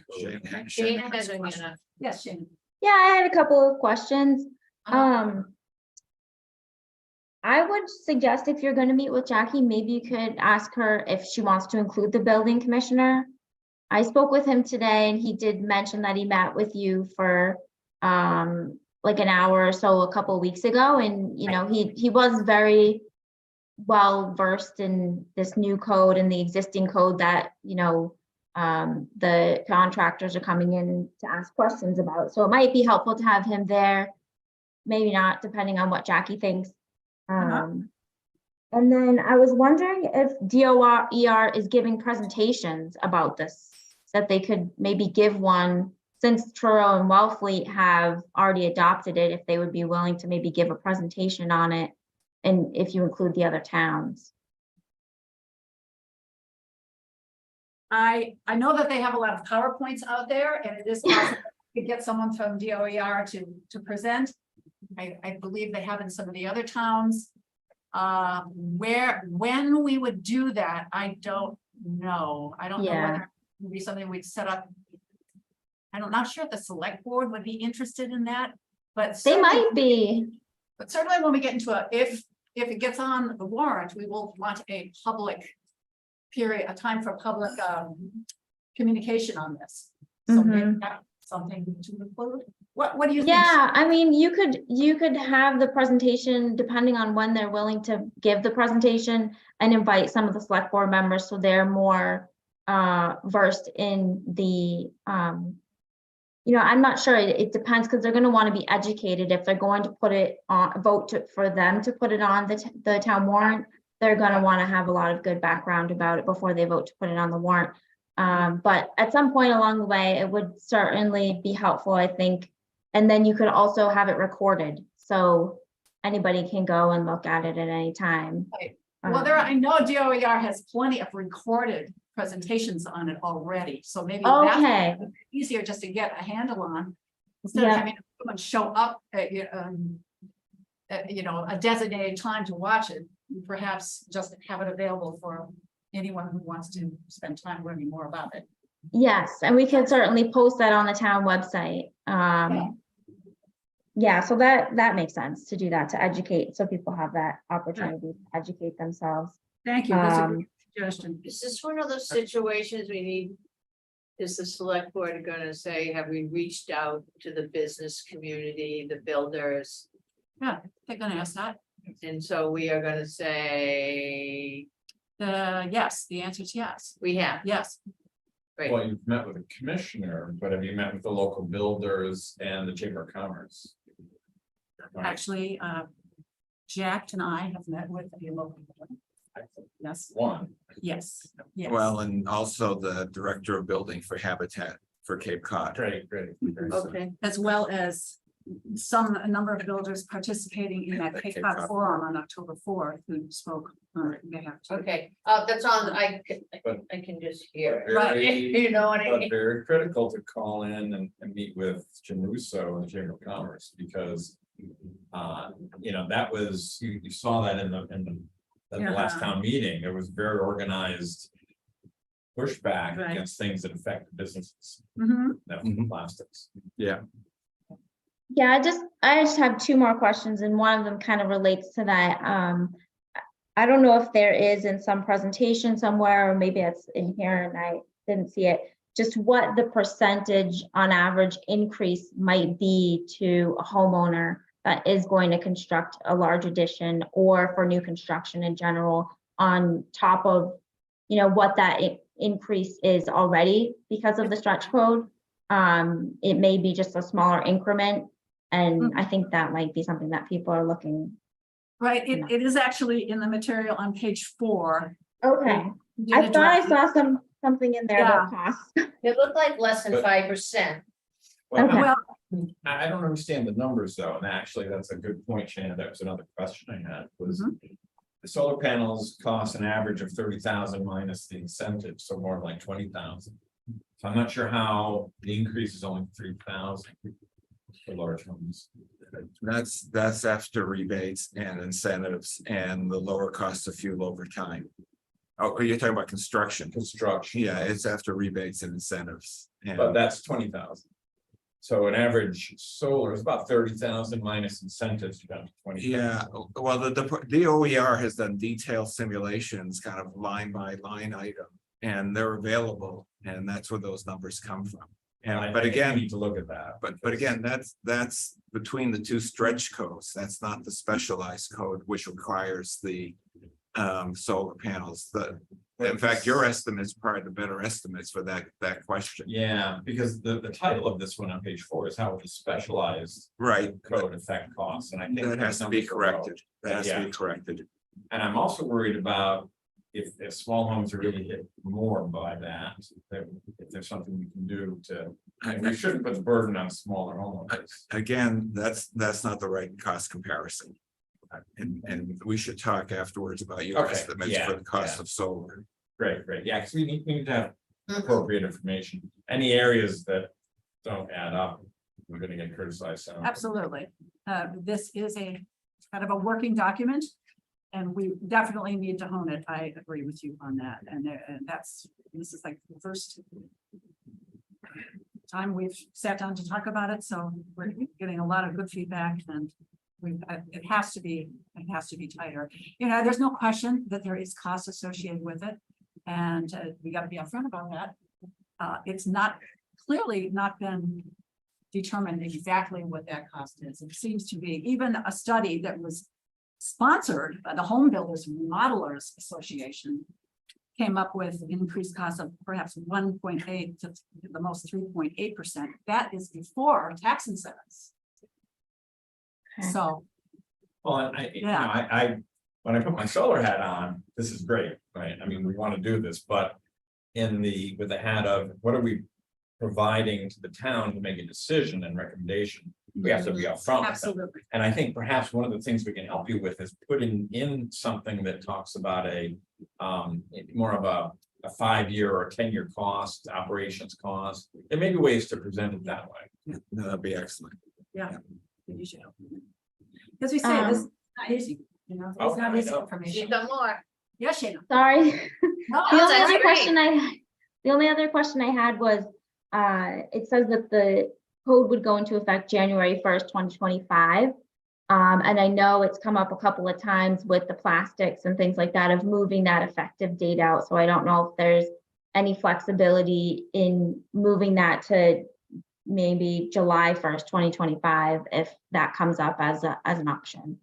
Shana has her hand up. yes, Shane. Yeah, I had a couple of questions. I would suggest if you're gonna meet with Jackie, maybe you could ask her if she wants to include the building commissioner. I spoke with him today and he did mention that he met with you for like an hour or so a couple of weeks ago, and you know, he was very well versed in this new code and the existing code that, you know, the contractors are coming in to ask questions about. So it might be helpful to have him there. Maybe not, depending on what Jackie thinks. And then I was wondering if DOER is giving presentations about this, that they could maybe give one, since Truro and Wellfleet have already adopted it, if they would be willing to maybe give a presentation on it, and if you include the other towns. I know that they have a lot of PowerPoints out there, and it is possible to get someone from DOER to present. I believe they have in some of the other towns. When we would do that, I don't know. I don't know Yeah. whether it would be something we'd set up. I'm not sure if the select board would be interested in that, but. They certainly- might be. But certainly when we get into if it gets on the warrant, we will want a public period, a time for public communication on this. So maybe that's something to include. What do you think? Yeah, I mean, you could have the presentation, depending on when they're willing to give the presentation, and invite some of the select board members so they're more versed in the you know, I'm not sure, it depends, because they're going to want to be educated. If they're going to put it on, for them to put it on the town warrant, they're going to want to have a lot of good background about it before they vote to put it on the warrant. But at some point along the way, it would certainly be helpful, I think. And then you could also have it recorded, so anybody can go and look at it at any time. Right. Well, I know DOER has plenty of recorded presentations on it already, so maybe that's Okay, easier just to get a handle on. Instead of Yeah. having someone show up at, you know, a designated time to watch it, perhaps just have it available for anyone who wants to spend time learning more about it. yes, and we can certainly post that on the town website. Yeah, so that makes sense to do that, to educate, so people have that opportunity to educate themselves. Thank you. That's a Um, good suggestion. Is this one of those situations we need? Is the select board gonna say, have we reached out to the business community, the builders? They're gonna ask that. And so we are gonna say, Yes, the answer is yes. we have, Yes. right? Well, you've met with a commissioner, but have you met with the local builders and the Chamber of Commerce? Right. Actually, Jack and I have met with the local. Yes, One, yes, yes. Well, and also the director of building for Habitat for Cape Cod. great. Okay, As well as a number of builders participating in that Cape Cod forum on October 4th who spoke on behalf. okay, that's on, I can just hear it. Right. You know what I But mean? very critical to call in and meet with Jim Russo and the Chamber of Commerce, because you know, that was, you saw that in the last town meeting. There was very organized pushback Right. against things that affect businesses, Mhm. that Mhm. plastics. Yeah, I just have two more questions, and one of them kind of relates to that. I don't know if there is in some presentation somewhere, or maybe it's in here and I didn't see it, just what the percentage on average increase might be to a homeowner that is going to construct a large addition, or for new construction in general, on top of, you know, what that increase is already because of the stretch code. It may be just a smaller increment, and I think that might be something that people are looking. Right, it is actually in the material on page 4. Okay, Did I thought I address- saw something in there about costs. It looked like less than But- 5%. Well, Okay. Well, I don't understand the numbers though, and actually, that's a good point, Shannon. That was another question I had, was the solar panels cost an average of 30,000 minus the incentive, so more like 20,000. So I'm not sure how the increase is only 3,000 for large homes. That's after rebates and incentives and the lower cost of fuel over time. Oh, you're talking about construction. Construction. Yeah, it's after rebates and incentives. But And that's 20,000. So an average solar is about 30,000 minus incentives, you're down to 20. yeah, well, the DOER has done detailed simulations, kind of line by line item. And they're available, and that's where those numbers come from. And but We again, need to look at that. but again, that's between the two stretch codes. That's not the specialized code, which requires the solar panels. In fact, your estimate is probably the better estimates for that question. Yeah, because the title of this one on page 4 is how the specialized Right, code affect costs, and I think that has to be those numbers are low. corrected. That has to Yeah. be corrected. And I'm also worried about if small homes are really hit more by that, if there's something we can do to, and we shouldn't put the burden on smaller homeowners. Again, that's not the right cost comparison. And we should talk afterwards about your Okay, estimates yeah, for the cost yeah. of solar. Great, yeah, because we need to have Mhm. appropriate information. Any areas that don't add up, we're gonna get criticized. So. Absolutely. This is a kind of a working document. And we definitely need to hone it. I agree with you on that. And this is like the first time we've sat down to talk about it. So we're getting a lot of good feedback and it has to be tighter. You know, there's no question that there is cost associated with it. And we got to be upfront about that. It's clearly not been determined exactly what that cost is. It seems to be even a study that was sponsored by the Home Builders Modelers Association came up with increased costs of perhaps 1.8 to the most 3.8%. That is before tax incentives. Okay. So, Well, I, when I put my solar hat on, this is great, right? I mean, we want to do this, but with the hat of what are we providing to the town to make a decision and recommendation? We have to be upfront with them. absolutely. And I think perhaps one of the things we can help you with is putting in something that talks about more of a 5-year or 10-year cost, operations cost. There may be ways to present it that way. No, that'd be excellent. Yeah. You should help. As we say, this is not easy, you know, it's not I easy know. She's information. done more. Yes, Shana. Sorry. No, The only that's other great. question I had was, it says that the code would go into effect January 1st, 2025. And I know it's come up a couple of times with the plastics and things like that of moving that effective date out. So I don't know if there's any flexibility in moving that to maybe July 1st, 2025, if that comes up as an option.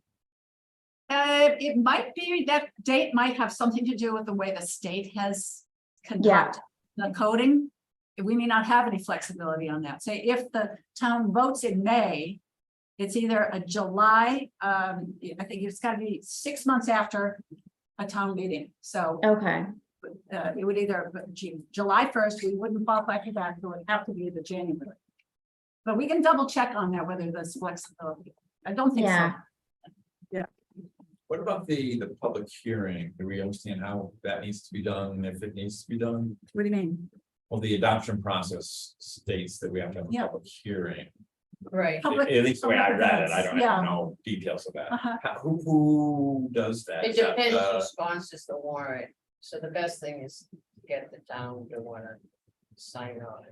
It might be, that date might have something to do with the way the state has conducted the coding. We may not have any flexibility on that. Say if the town votes in May, it's either a July, I think it's gotta be 6 months after a town meeting. So Okay, it would either, July 1st, we wouldn't qualify for that, it would have to be the January. But we can double check on that, whether there's flexibility. I don't think so. Yeah. What about the public hearing? Do we understand how that needs to be done, if it needs to be done? What do you mean? Well, the adoption process states that we have to have a Yeah. public hearing. Right. Public- At least the way I read it, I don't Yeah. know details of that. Uh-huh. Who does that? It Is that depends the- who sponsors the warrant. So the best thing is to get the town to wanna sign on.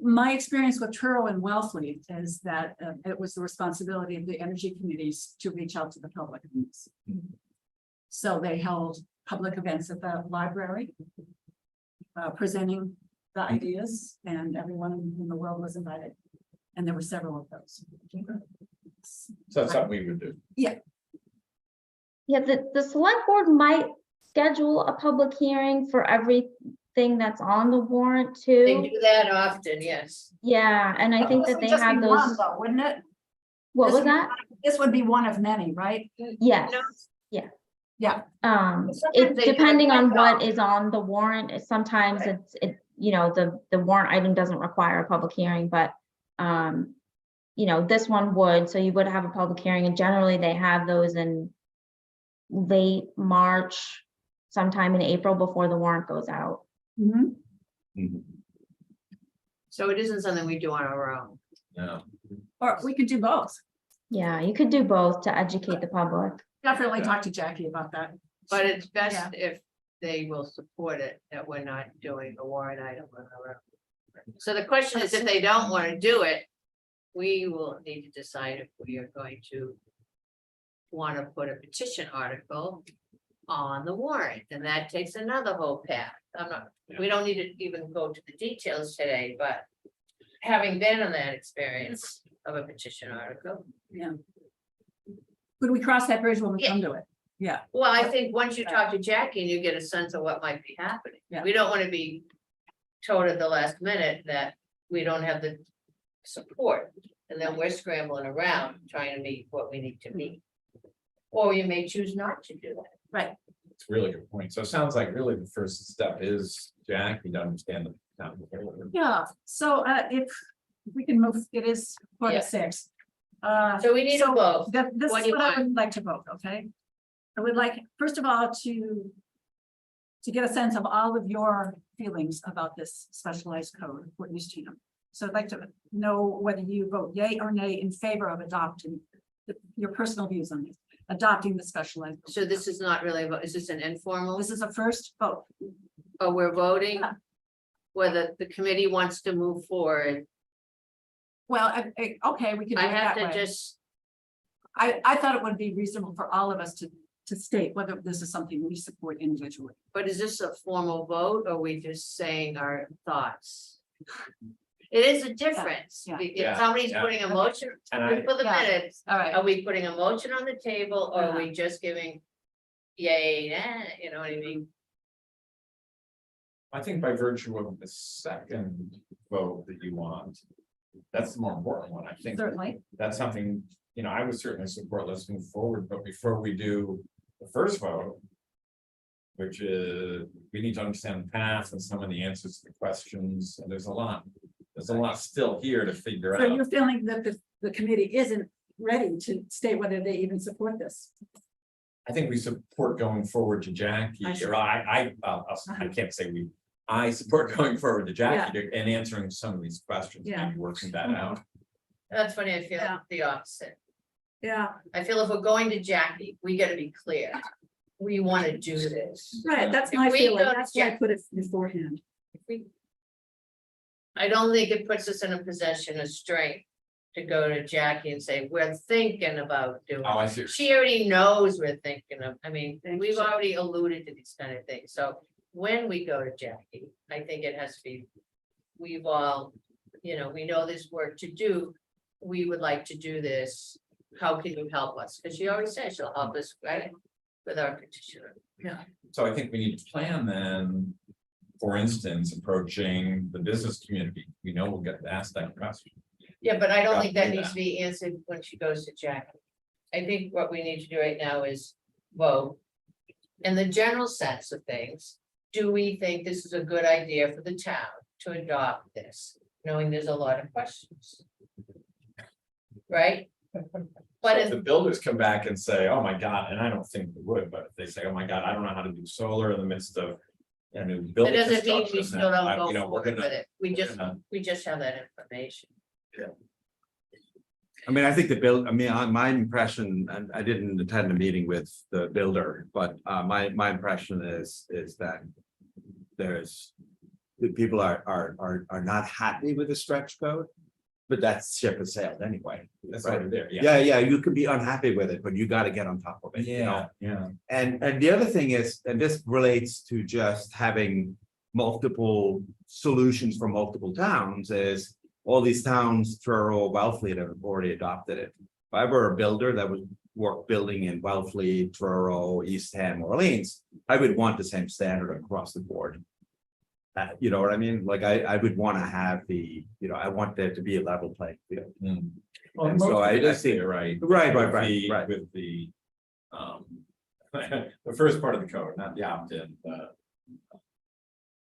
My experience with Truro and Wellfleet is that it was the responsibility of the energy committees to reach out to the public. on this. So they held public events at the library, presenting the ideas, and everyone in the world was invited. And there were several of those. So that's something we would do. yeah, the select board might schedule a public hearing for everything that's on the warrant They too. do that often, yes. Yeah, and I think This that would they just be have one, those, though, wouldn't it? what this was would- that? This would be one of many, right? Yes, No. Yeah, Sometimes it they do depending a on great what job. is on the warrant, sometimes the warrant item doesn't require a public hearing, but this one would, so you would have a public hearing, and generally they have those in late March, sometime in April before the warrant goes out. Mhm. So it isn't something we do on our own. No. Or we could do both. Yeah, you could do both to educate the public. Definitely talk to Jackie about that. But it's best Yeah. if they will support it, that we're not doing a warrant item on our own. So the question is, if they don't want to do it, we will need to decide if we are going to want to put a petition article on the warrant, and that takes another whole path. We don't need to even go to the details today, but having been on that experience of a petition article, Could we cross that bridge when we come to it? Yeah, well, I think once you talk to Jackie and you get a sense of what might be happening. Yeah. We don't want to be told at the last minute that we don't have the support, and then we're scrambling around trying to meet what we need to meet. Or we may choose not to do that. right. It's a really good point. So it sounds like really the first step is Jackie to understand the. Yeah, so if we can move, it is quarter Yeah. to 6. So we need a So vote. This What is do you what I want? would like to vote, okay? I would like, first of all, to get a sense of all of your feelings about this specialized code for East Hingham. So I'd like to know whether you vote yay or nay in favor of adopting your personal views on this, adopting the specialized. code. So this is not really, is this an informal, This is a first vote. or we're voting? Yeah. Whether the committee wants to move forward, Well, okay, we can do I it have that to way. just, I thought it would be reasonable for all of us to state whether this is something we support individually. but is this a formal vote, or are we just saying our thoughts? It is a difference, yeah. if Yeah, somebody's yeah. putting a motion, And I, for the Yeah. minutes, All right. are we putting a motion on the table, or are Uh-huh. we just giving? Yay, nah, you know what I mean? I think by virtue of the second vote that you want, that's the more important one. I think Certainly. that's something, I would certainly support, let's move forward, but before we do the first vote. Which is, we need to understand the path and some of the answers to the questions, and there's a lot still here to figure So you're out. feeling that the committee isn't ready to state whether they even support this? I think we support going forward to Jackie, I see. or I can't say we. I support going forward to Jackie and answering some of these questions, Yeah. and working that out. That's funny, I feel Yeah. the opposite. Yeah, I feel if we're going to Jackie, we gotta be clear. We wanna do this. right, that's If my we feeling, go to that's why I Jack- put it beforehand. I don't think it puts us in a position of strength to go to Jackie and say, we're thinking about doing. Oh, I see. She already knows we're thinking of, Thank we've you. already alluded to these kind of things, so when we go to Jackie, I think it has to be. We've all, we know there's work to do, we would like to do this, how can you help us? Because she always says she'll help us, right? With our petitioner. So I think we need to plan then. For instance, approaching the business community, we know we'll get asked that question. Yeah, but I don't Got think to that do needs that. to be answered when she goes to Jackie. I think what we need to do right now is vote. In the general sense of things, do we think this is a good idea for the town to adopt this, knowing there's a lot of questions? Right? But So if if the builders come back and say, oh my God, and I don't think they would, but if they say, oh my God, I don't know how to do solar in the midst of. it Building doesn't mean we construction, still then don't we're go forward with gonna- it. We just have that information. I mean, I think my impression, and I didn't attend a meeting with the builder, but my impression is that. The people are not happy with the stretch code. But that ship has sailed anyway. That's right? already there, Yeah, you could be unhappy with it, but you gotta get on top of it, Yeah. And the other thing is, and this relates to just having multiple solutions for multiple towns is. All these towns, Truro, Wellfleet have already adopted it. If I were a builder that was work building in Wellfleet, Truro, Eastham, Orleans, I would want the same standard across the board. You know what I mean? Like I would want to have I want there to be a level playing field. Well, And most so of I it is think- there, right? Right. With the. The first part of the code, not the opt-in,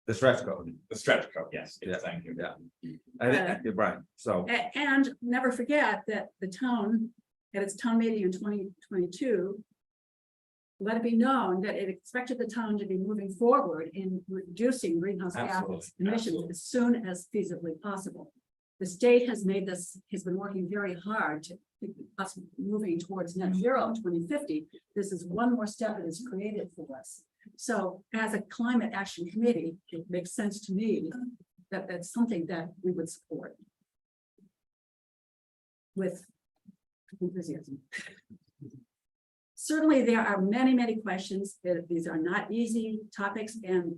The stretch code. the stretch code, yes, Yeah. thank you. Yeah. You're right, so. And never forget that the town, at its town meeting in 2022. let it be known that it expected the town to be moving forward in reducing greenhouse gas Absolutely, emissions absolutely. as soon as feasibly possible. The state has been working very hard to us moving towards net zero in 2050. This is one more step that is created for us. So as a climate action committee, it makes sense to me that that's something that we would support with enthusiasm. Certainly, there are many, many questions. These are not easy topics, and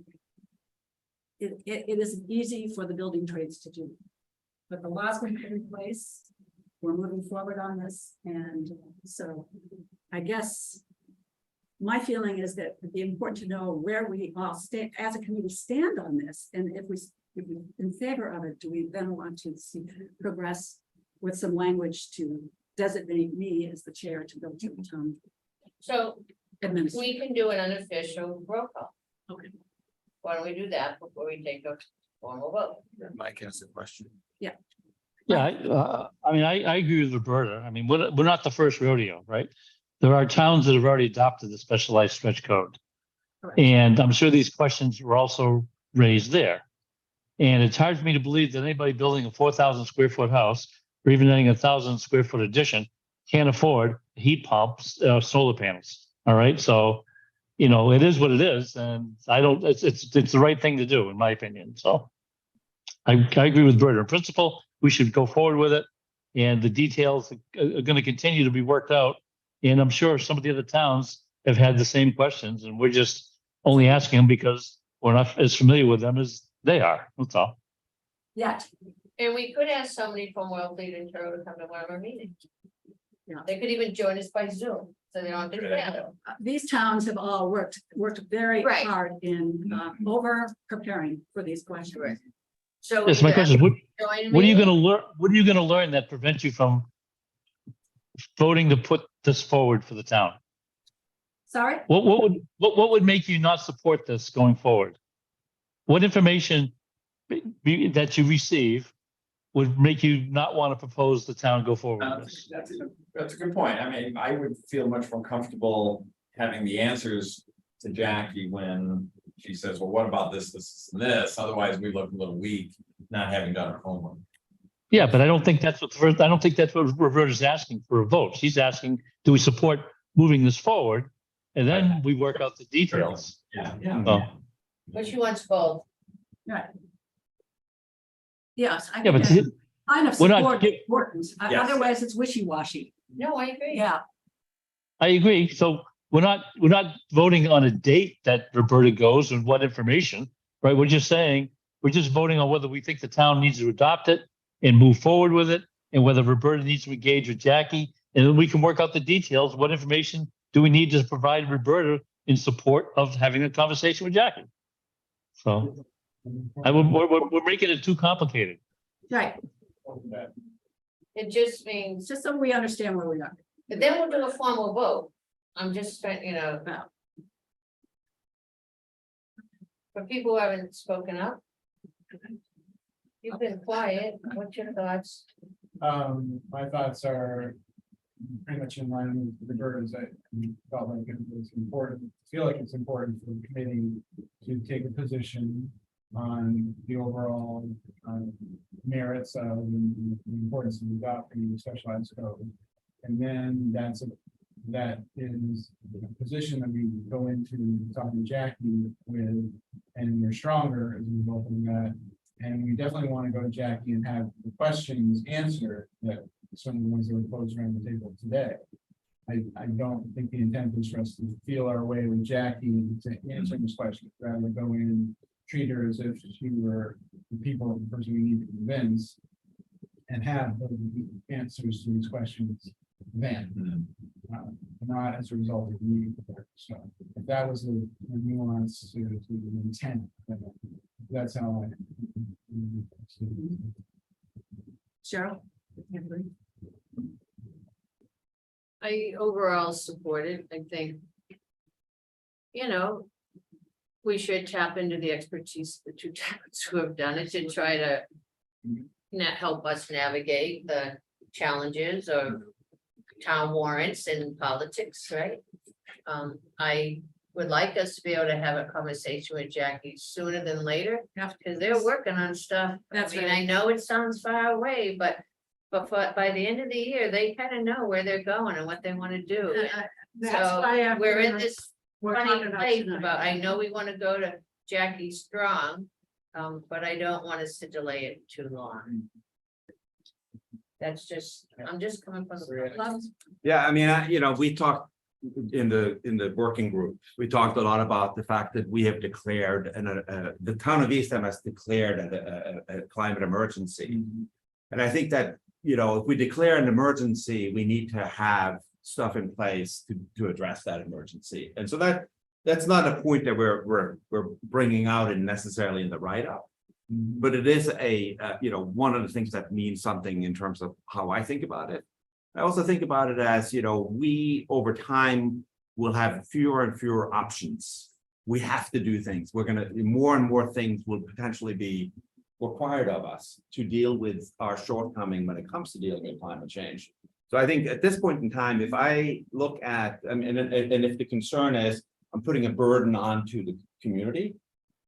it isn't easy for the building trades to do. But the law's been put in place. We're moving forward on this, and so I guess my feeling is that it'd be important to know where we all stand as a committee stand on this, and if we're in favor of it, do we then want to see progress with some language to designate me as the chair to go to the town So administration? we can do an unofficial roll call. Okay. Why don't we do that before we take a formal vote? Mike has a question. Yeah, I mean, I agree with Roberta. I mean, we're not the first rodeo, right? There are towns that have already adopted the specialized stretch code. Correct. And I'm sure these questions were also raised there. And it's hard for me to believe that anybody building a 4,000 square foot house or even adding 1,000 square foot addition can't afford heat pumps, solar panels. All right. So, you know, it is what it is. And it's the right thing to do, in my opinion. So I agree with Berta. In principle, we should go forward with it. And the details are going to continue to be worked out. And I'm sure some of the other towns have had the same questions, and we're just only asking them because we're not as familiar with them as they are. That's all. Yeah, And we could ask somebody from World Lead and Truro to come to one of our meetings. Yeah. They could even join us by Zoom, so they don't have to do that. these towns have all worked very Right. hard in over preparing for these questions. Right. So. Yes, we my could question is, join a what are you meeting? going to learn? What are you going to learn that prevents you from voting to put this forward for the town? Sorry? What would make you not support this going forward? What information that you receive would make you not want to propose the town go forward with this? That's a good point. I mean, I would feel much more comfortable having the answers to Jackie when she says, well, what about this, and this? Otherwise, we look a little weak, not having done our homework. Yeah, but I don't think that's what Roberta's asking for a vote. She's asking, do we support moving this forward? And then we work out the details. Yeah. Oh. But she wants both. Right. Yes, I Yeah, think but that kind of we're not support gi- is important. Yes. Otherwise, it's wishy-washy. No, I agree. Yeah, I agree. So we're not voting on a date that Roberta goes and what information, right? We're just saying, we're just voting on whether we think the town needs to adopt it and move forward with it, and whether Roberta needs to engage with Jackie, and then we can work out the details. What information do we need to provide Roberta in support of having a conversation with Jackie? So we're making it too complicated. right. It just means, It's just so we understand where we are. but then we'll do a formal vote. I'm just trying, About. for people who haven't spoken up. You've been quiet. What's your thoughts? My thoughts are pretty much in line with the burdens that we felt like it was important, feel like it's important for the committee to take a position on the overall merits of the importance of adopting the specialized code. And then that is a position that we go into talking to Jackie with, and we're stronger as a result of that. And we definitely want to go to Jackie and have the questions answered that some of the ones that were posed around the table today. I don't think the intent is for us to feel our way with Jackie to answer this question, rather than go in, treat her as if she were the person we need to convince, and have those answers to these questions then, not as a result of meeting with her. So if that was the nuance to the intent, then that's how Cheryl? I overall support it. I think. We should tap into the expertise of the two towns who have done it to try to. Help us navigate the challenges of town warrants and politics, right? I would like us to be able to have a conversation with Jackie sooner than later, because they're working on stuff. That's I mean, right. I know it sounds far away, but by the end of the year, they kind of know where they're going and what they want to do. That's So why we're in this we're funny talking about place tonight. about, I know we want to go to Jackie Strong, but I don't want us to delay it too long. That's just, I'm just coming from the. Yeah, I mean, we talked in the working group, we talked a lot about the fact that we have declared and the town of Eastham has declared a climate emergency. And I think that, if we declare an emergency, we need to have stuff in place to address that emergency. And so that's not a point that we're bringing out and necessarily in the write-up. But it is one of the things that means something in terms of how I think about it. I also think about it as, we over time will have fewer and fewer options. We have to do things. More and more things will potentially be required of us to deal with our shortcoming when it comes to dealing with climate change. So I think at this point in time, if I look at, and if the concern is I'm putting a burden onto the community,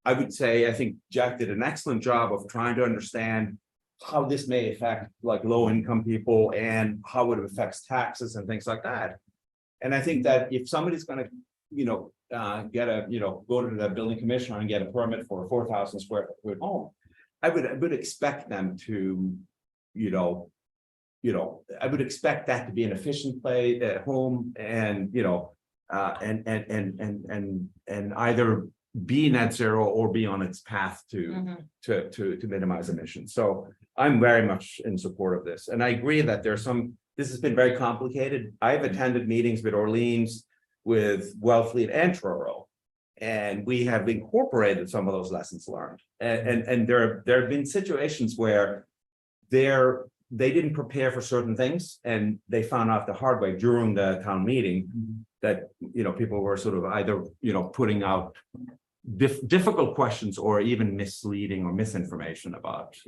I would say, I think Jack did an excellent job of trying to understand how this may affect like low income people and how it affects taxes and things like that. And I think that if somebody's gonna, go to the building commissioner and get a permit for a 4,000 square foot home, I would expect them to, I would expect that to be an efficient play at home and, and either be net zero or be on its path to minimize emissions. So I'm very much in support of this. And I agree that this has been very complicated. I've attended meetings with Orleans, with Wellfleet and Truro. And we have incorporated some of those lessons learned. And there have been situations where they didn't prepare for certain things and they found out the hard way during the town meeting that, people were sort of either, putting out difficult questions or even misleading or misinformation about,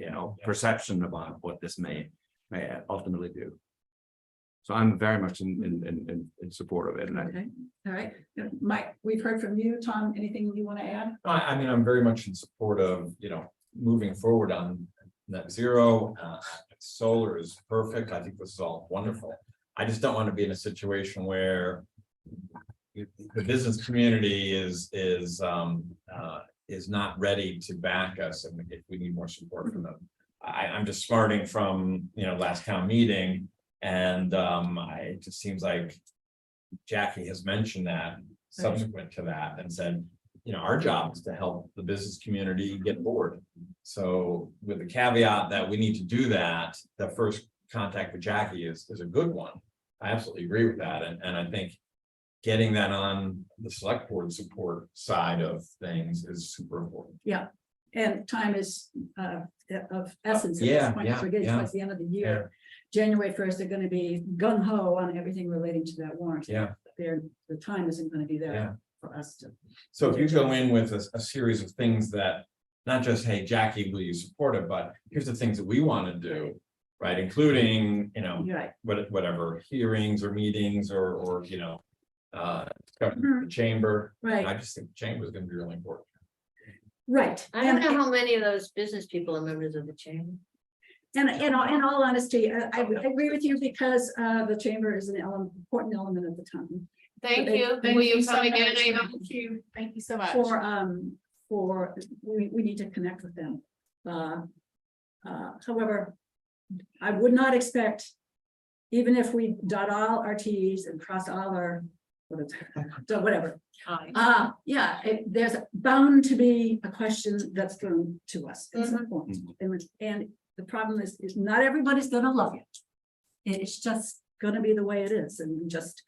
perception about what this may ultimately do. So I'm very much in support of it. And Okay, all right. Mike, we've heard from you. Tom, anything you want to add? I mean, I'm very much in support of, moving forward on net zero. Solar is perfect. I think this is all wonderful. I just don't want to be in a situation where the business community is not ready to back us, and if we need more support from them. I'm just smarting from, last town meeting, and it just seems like Jackie has mentioned that subsequent to that and said, our job is to help the business community get board. So with the caveat that we need to do that, the first contact with Jackie is a good one. I absolutely agree with that. And I think getting that on the select board support side of things is super important. Yeah, and time is of essence at Yeah, this point, as we're getting yeah, towards the end of the year. January 1st, they're going to be gung ho on everything relating to that warrant. Yeah. The time isn't going to be Yeah. there for us to. So if you go in with a series of things that, not just, hey, Jackie, will you support it, but here's the things that we want to do, right? Including, Right. whatever hearings or meetings or discussion with the chamber. Right. I just think the chamber is going to be really important. Right. I don't And- know how many of those business people are members of the chamber. And in all honesty, I agree with you because the chamber is an important element of the town. Thank Thank you. you Will you so come again? much. I know? Thank you. Thank you so much. We need to connect with them. However, I would not expect, even if we dot all our Ts and cross all our whatever. There's bound to be a question that's thrown to us at some point. And the problem is not everybody's gonna love it. It's just gonna be the way it is, and we just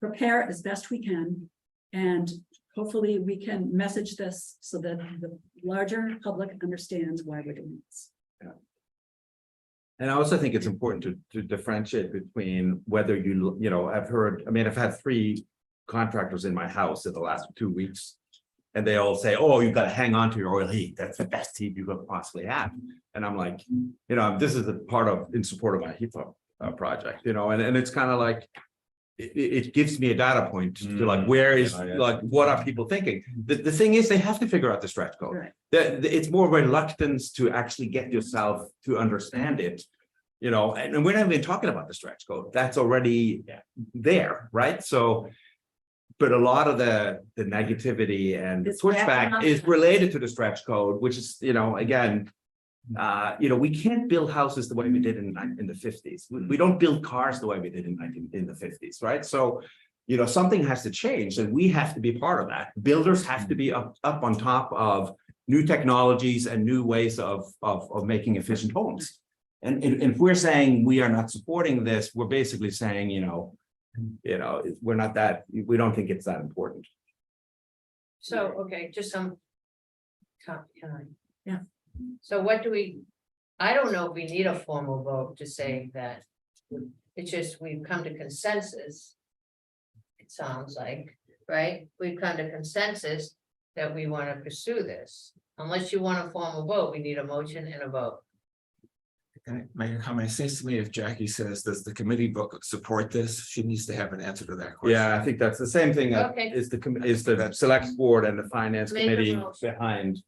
prepare as best we can. And hopefully we can message this so that the larger public understands why we're doing this. And I also think it's important to differentiate between whether I've had 3 contractors in my house in the last 2 weeks. And they all say, oh, you've got to hang on to your oil heat. That's the best heat you could possibly have. And I'm like, this is a part of in support of my heat pump project, and it's kind of like, it gives me a data point to like, Mm, where is, yeah, yeah. like, what are people thinking? The thing is, they have to figure out the stretch code. Right. It's more reluctance to actually get yourself to understand it. You know, and we're not even talking about the stretch code. That's already there, right? So. But a lot of the negativity and the It's wrapped pushback around is that. related to the stretch code, which is, you know, again. We can't build houses the way we did in the 50s. We don't build cars the way we did in the 50s, right? So, you know, something has to change and we have to be part of that. Builders have to be up on top of new technologies and new ways of making efficient homes. And if we're saying we are not supporting this, we're basically saying, we're not that, we don't think it's that important. So, okay, just some. Yeah. So what do we, I don't know if we need a formal vote to say that. It's just we've come to consensus. It sounds like, right? We've come to consensus that we want to pursue this. Unless you want a formal vote, we need a motion and a vote. Can I make a comment? It seems to me if Jackie says, does the committee book support this? She needs to have an answer to that question. Yeah, I think that's the same thing that Okay. is the select board and the finance Make a committee motion. behind.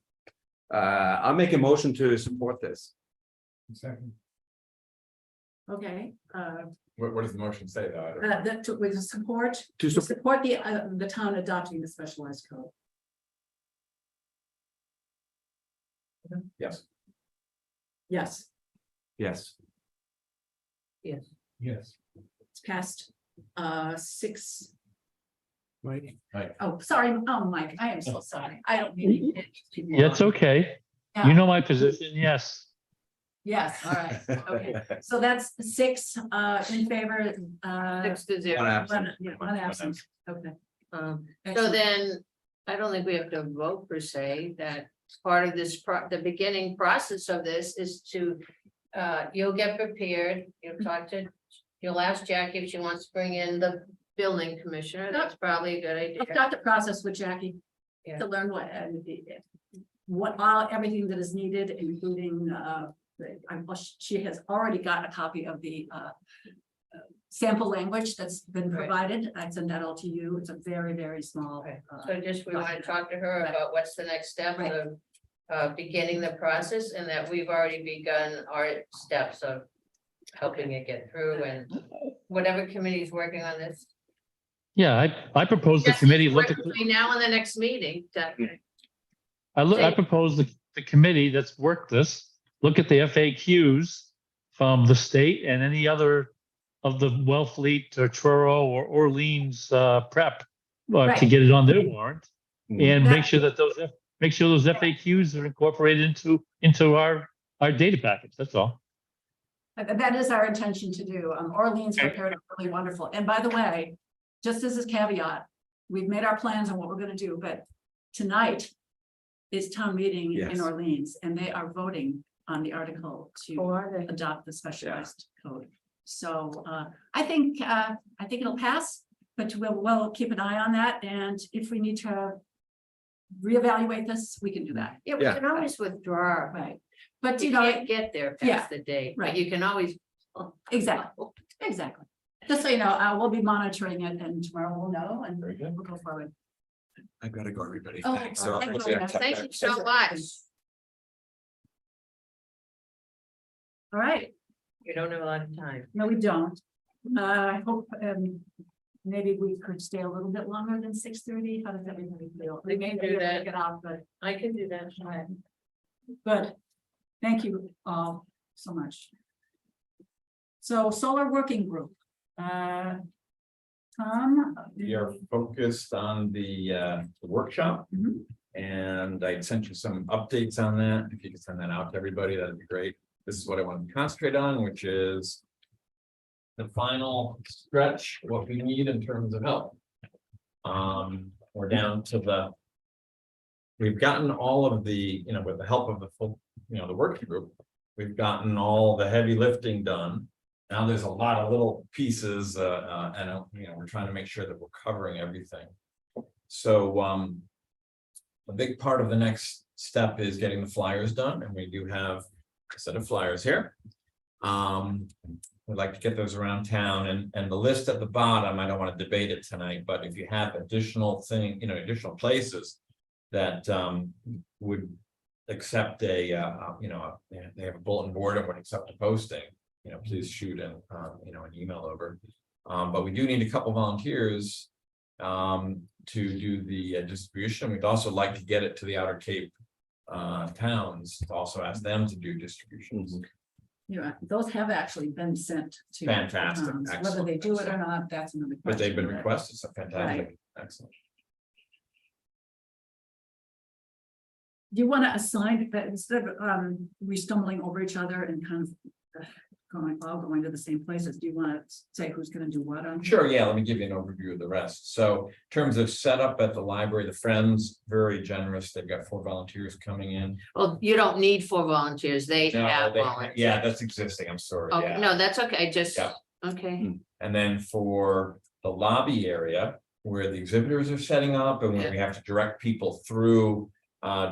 I'll make a motion to support this. Second. Okay, What does the motion say, though? I don't know. that took with support, To to support, support the town adopting the specialized code. Yes. Yes, yes. Yes. Yes. it's passed, 6. Mike. Oh, sorry, oh, Mike, I am so sorry, I don't mean. Yeah, it's okay. Yeah. You know my position, yes. Yes, all right, okay, so that's 6 in favor, 6-0. One absent. one absent, okay. So Excellent. then, I don't think we have to vote per se, that part of this, the beginning process of this is to. You'll get prepared, you'll ask Jackie if she wants to bring in the building commissioner, that's probably a good I'll idea. start the process with Jackie Yeah. to learn everything that is needed, including, she has already got a copy of the sample language that's been Right. provided. I sent that all to you. It's a very, very small. Okay. So just, we want to talk to her about what's the next step of beginning the process, and that we've already begun our steps of helping it get through, and whatever committee is working on this. Yeah, I propose the Just committee look at, between now and the next meeting, I propose the committee that's worked this, look at the FAQs from the state and any other of the Wellfleet or Truro or Orleans prep to Right. get it on their warrant, and That- make sure that those FAQs are incorporated into our data package. That's all. That is our intention to do. Orleans prepared it really wonderful. And by the way, just as a caveat, we've made our plans on what we're gonna do, but tonight is town meeting in Yes. Orleans, and they are voting on the article to or adopt the specialized code. So I think it'll pass, but we'll keep an eye on that. And if we need to reevaluate this, we can do that. yeah, we Yeah. can always withdraw. Right. But You you know, can't get there yeah, past the date, right. but you can always. exactly, exactly. Just so you know, we'll be monitoring it and tomorrow we'll know and Very good. we'll go forward. I gotta go, everybody. Oh, Thanks. So thank I'll- you. yeah, Thank you so much. All right. You don't have a lot of time. No, we don't. I hope maybe we could stay a little bit longer than 6:30. How does everybody feel? We can do that. Get out, but I can do that. good. Thank you all so much. So solar working group. Tom? We are focused on the workshop. Mhm. And I sent you some updates on that. If you could send that out to everybody, that'd be great. This is what I want to concentrate on, which is the final stretch, what we need in terms of help. We're down to we've gotten all of the, with the help of the full, the working group, we've gotten all the heavy lifting done. Now there's a lot of little pieces, and we're trying to make sure that we're covering everything. So, a big part of the next step is getting the flyers done, and we do have a set of flyers here. we'd like to get those around town and the list at the bottom, I don't want to debate it tonight, but if you have additional additional places. That would accept they have a bulletin board and would accept a posting, please shoot an email over. But we do need a couple volunteers to do the distribution. We'd also like to get it to the Outer Cape towns, to also ask them to do distributions. Those have actually been sent to. Fantastic, towns. Whether excellent. they do it or not, that's another question. But they've been requested, so fantastic, excellent. Do you want to assign that instead of we stumbling over each other and kind of going to the same places? Do you want to say who's going to do what on? Sure, yeah, let me give you an overview of the rest. So in terms of setup at the library, the Friends, very generous. They've got 4 volunteers coming in. Well, you don't need 4 volunteers, they No, have they- volunteers. Yeah, that's existing, I'm sorry, Okay, yeah. no, that's okay, just, Yeah. okay, And then for the lobby area where the exhibitors are setting up and where we have to direct people through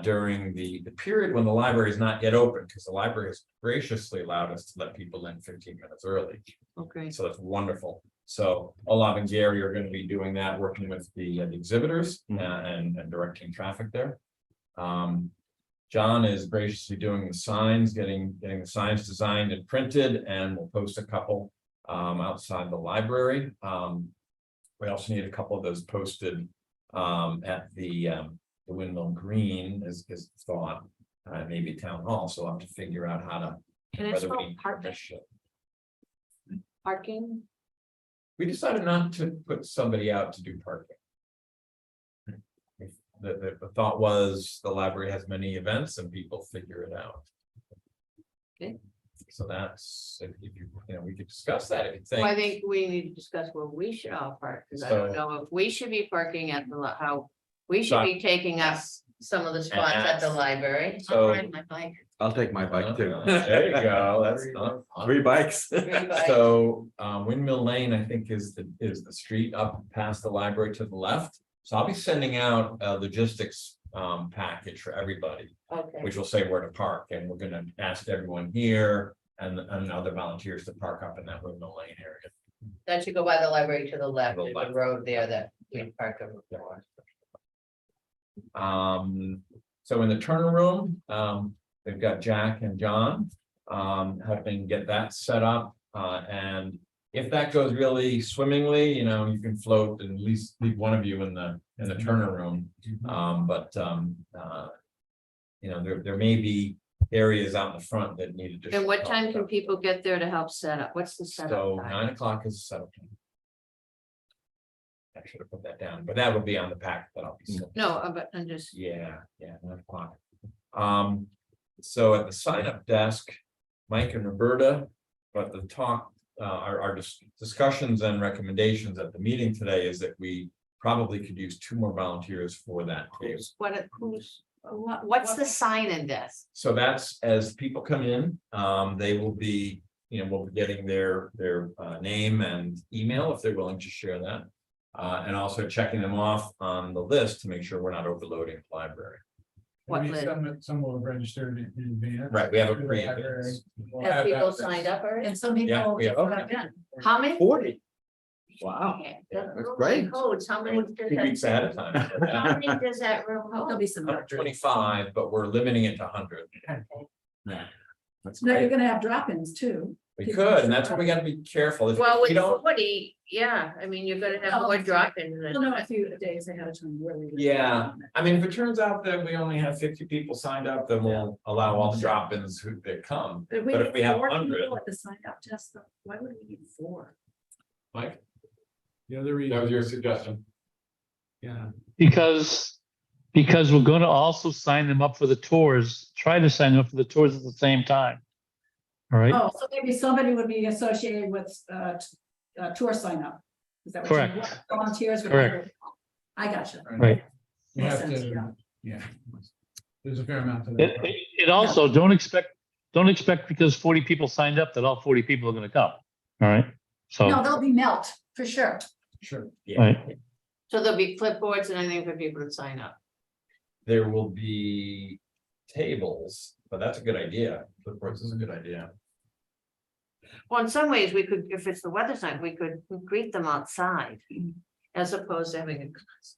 during the period when the library is not yet open, because the library has graciously allowed us to let people in 15 minutes early. okay. So that's wonderful. So Olav and Gary are going to be doing that, working with the exhibitors and directing traffic there. John is graciously doing the signs, getting the signs designed and printed, and we'll post a couple outside the library. We also need a couple of those posted at the Windmill Green is thought, maybe Town Hall, so I'll have to figure out how to. Can I whether spell we- parking? We decided not to put somebody out to do parking. The thought was the library has many events and people figure it out. Okay. So that's, if you, we could discuss that if you think. Well, I think we need to discuss where we should all park, because I don't So- know if we should be parking at how we should be taking us some of the spots at the library. So- I'll ride my bike. I'll take my bike too. There you go, that's not. 3 bikes. Three bikes. So Windmill Lane, I think, is the street up past the library to the left. So I'll be sending out a logistics package for everybody, Okay, which will say where to park, and we're gonna ask everyone here and other volunteers to park up in that Windmill Lane area. that should go by the library to the left, To the there's a left. road there that we park over before. So in the Turner Room, they've got Jack and John helping get that set up, and if that goes really swimmingly, you can float and at least leave one of you in the Turner Room. There may be areas out in the front that need additional. And what time help. can people get there to help set up? What's the setup So time? 9 o'clock is setup time. I should have put that down, but that would be on the pack that I'll be sending. No, but I'm just, Yeah, 9 o'clock. So at the sign up desk, Mike and Roberta, but the talk, our discussions and recommendations at the meeting today is that we probably could use 2 more volunteers for that table. what's the sign in this? So that's as people come in, they will be, we'll be getting their name and email if they're willing to share that. And also checking them off on the list to make sure we're not overloading the library. What Maybe list? some will have registered in advance. Right, we have a to the pre-advance. library. We'll Have have people that- signed up already? And some Yeah, people. we have- have been. How many? 40. Wow. Okay, that's the room great. Codes, how many? does 2 that- weeks ahead of time. How many does that room There'll hold? be some. 25, but we're limiting it to 100. That's Now you're great. gonna have drop-ins too. We could, and that's what we gotta be careful. If Well, we with don't, 40, yeah, I mean, you're gonna have Oh, more okay. drop-ins. We'll know a few days ahead of time where we. yeah, I mean, if it turns out that we only have 50 people signed up, then we'll allow all the drop-ins who that come. But But if we have 100 100, at the sign up test, though, why would we need 4? Mike, The other reason. that was your suggestion. Yeah. Because we're gonna also sign them up for the tours, try to sign up for the tours at the same time. All right, Oh, so maybe somebody would be associated with tour sign up. Is that what you Correct. want? Volunteers. would- Correct. I got you. right. You Makes have sense, to, yeah. yeah. There's a fair amount to It, that. it also, don't expect because 40 people signed up that all 40 people are gonna come. All right, so, No, all they'll be melt, for sure. Sure. right, So there'll be clipboards and anything for people to sign up. There will be tables, but that's a good idea. Clipboards is a good idea. Well, in some ways, we could, if it's the weather's nice, we could greet them outside. As opposed to having a class.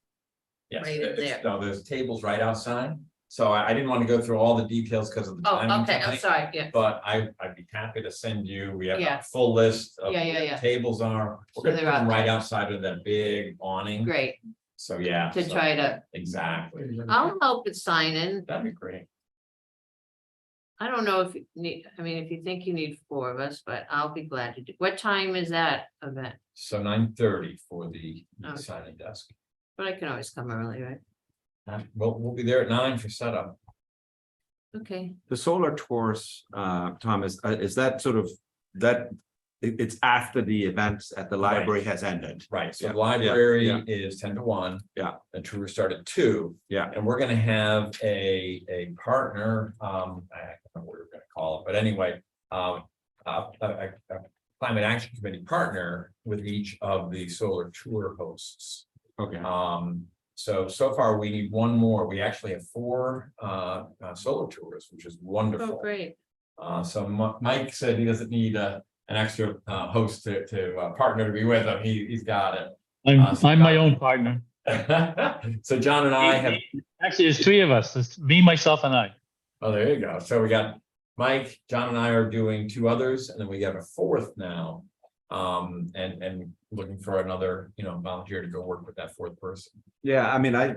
Yes, Right in there. no, there's tables right outside, so I didn't want to go through all the details because of the Oh, timing okay, I'm tonight. sorry, yeah, But I'd be happy to send you, we have Yeah. a full list of Yeah, where the yeah. tables are. So We're gonna they're put them out right there. outside of that big awning, great, so yeah. to so- try to, Exactly, I'll help with signing. that'd be great. I don't know if you need, I mean, if you think you need 4 of us, but I'll be glad to do. What time is that event? So 9:30 for the Okay. signing desk. But I can always come early, right? We'll be there at 9 for setup. Okay, The solar tours, Tom, is that sort of, that, it's after the events at the library has ended? Right, so Yeah, the library yeah. is 10 to 1. Yeah. The tour start at 2. Yeah. And we're gonna have a partner, I don't know what we're gonna call it, but anyway, a climate action committee partner with each of the solar tour hosts. Okay. So far we need one more. We actually have 4 solar tours, which is oh, wonderful. great, So Mike said he doesn't need an extra host to partner to be with him. He's got it. I'm my own partner. So John and I have, Actually, there's 3 of us. It's me, myself, and I. oh, there you go. So we got Mike, John and I are doing 2 others, and then we got a 4th now. And looking for another, volunteer to go work with that 4th person. Yeah, I mean, I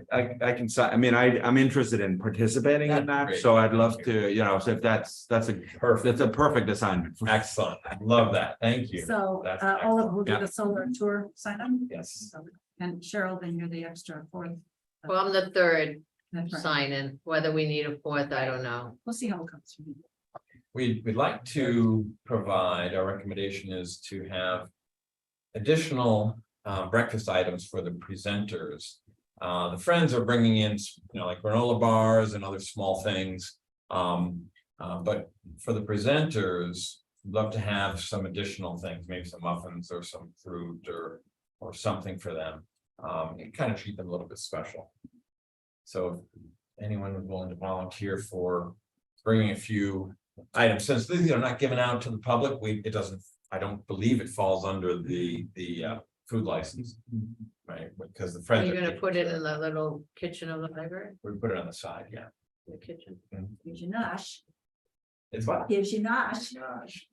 can say, I mean, I'm interested in participating in That'd that, be great. so I'd love to, so if that's a Perfect, perfect assignment. excellent. I love that. Thank you. So, That's Olive will do Yeah. the solar tour sign up, Yes. and Cheryl, then you're the extra 4th. well, I'm the 3rd That's right. sign-in, whether we need a 4th, I don't know. We'll see how it comes. We'd like to provide, our recommendation is to have additional breakfast items for the presenters. The Friends are bringing in, like granola bars and other small things. But for the presenters, we'd love to have some additional things, maybe some muffins or some fruit or something for them. And kind of treat them a little bit special. So if anyone is willing to volunteer for bringing a few items, since these are not given out to the public, I don't believe it falls under the food license. Right, because the Are Friends. you gonna put it in the little kitchen of the library, We put it on the side, yeah. the kitchen? Gives you nosh, It's what? gives you nosh. Gosh.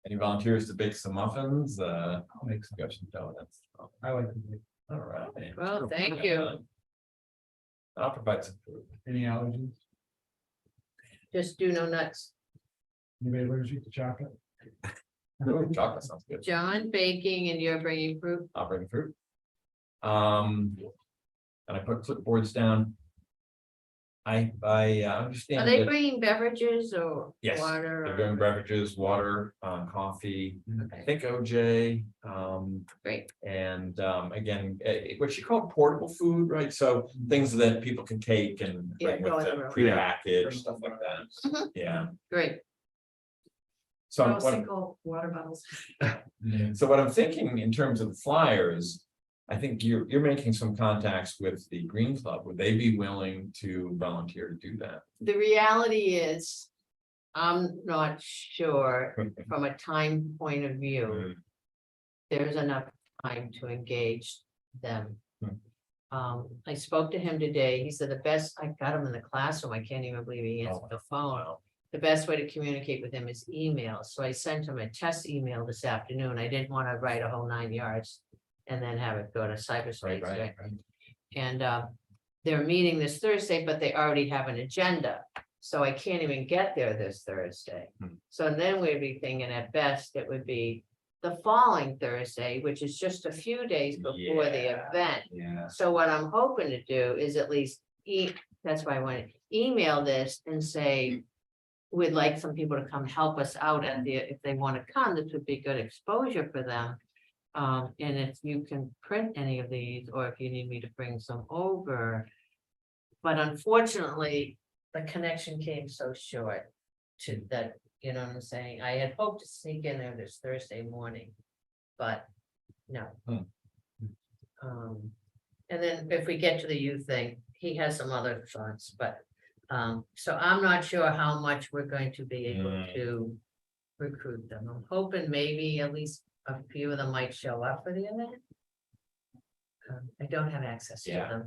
Any volunteers to bake some muffins? I'll make some donuts. I like All right. Well, thank you. I'll provide some food. any allergies, Just do no nuts. anybody allergic to chocolate? Ooh, chocolate sounds good. John baking and you're bringing fruit. I'll bring fruit. And I put clipboards down. I Are understand they that, bringing beverages or yes, water? they're or- doing beverages, water, coffee, I Okay, think OJ, great, and again, what you call portable food, right? So things that people can take and Yeah, bring go with in the them, room. prepackaged, stuff like that. Mhm. Yeah. great. So No what, single water bottles. so what I'm thinking in terms of the flyers, I think you're making some contacts with the Green Club. Would they be willing to volunteer to do that? The reality is, I'm not sure from a time point of view, there's enough time to engage them. I spoke to him today. He said the best, I got him in the classroom. I can't even believe he answered the phone. The best way to communicate with him is email. So I sent him a test email this afternoon. I didn't want to write a whole 9 yards and then have it go to cyberspace. right? And they're meeting this Thursday, but they already have an agenda. So I can't even get there this Thursday. So then we'd be thinking at best, it would be the following Thursday, which is just a few days before the Yeah. event. Yeah. So what I'm hoping to do is at least that's why I want to email this and say. We'd like some people to come help us out if they want to come, this would be good exposure for them. And if you can print any of these, or if you need me to bring some over. But unfortunately, the connection came so short to that, you know what I'm saying? I had hoped to sneak in there this Thursday morning, but no. And then if we get to the youth thing, he has some other thoughts, but So I'm not sure how much we're going to be able Mm. to recruit them. I'm hoping maybe at least a few of them might show up for the event. I don't have access to them.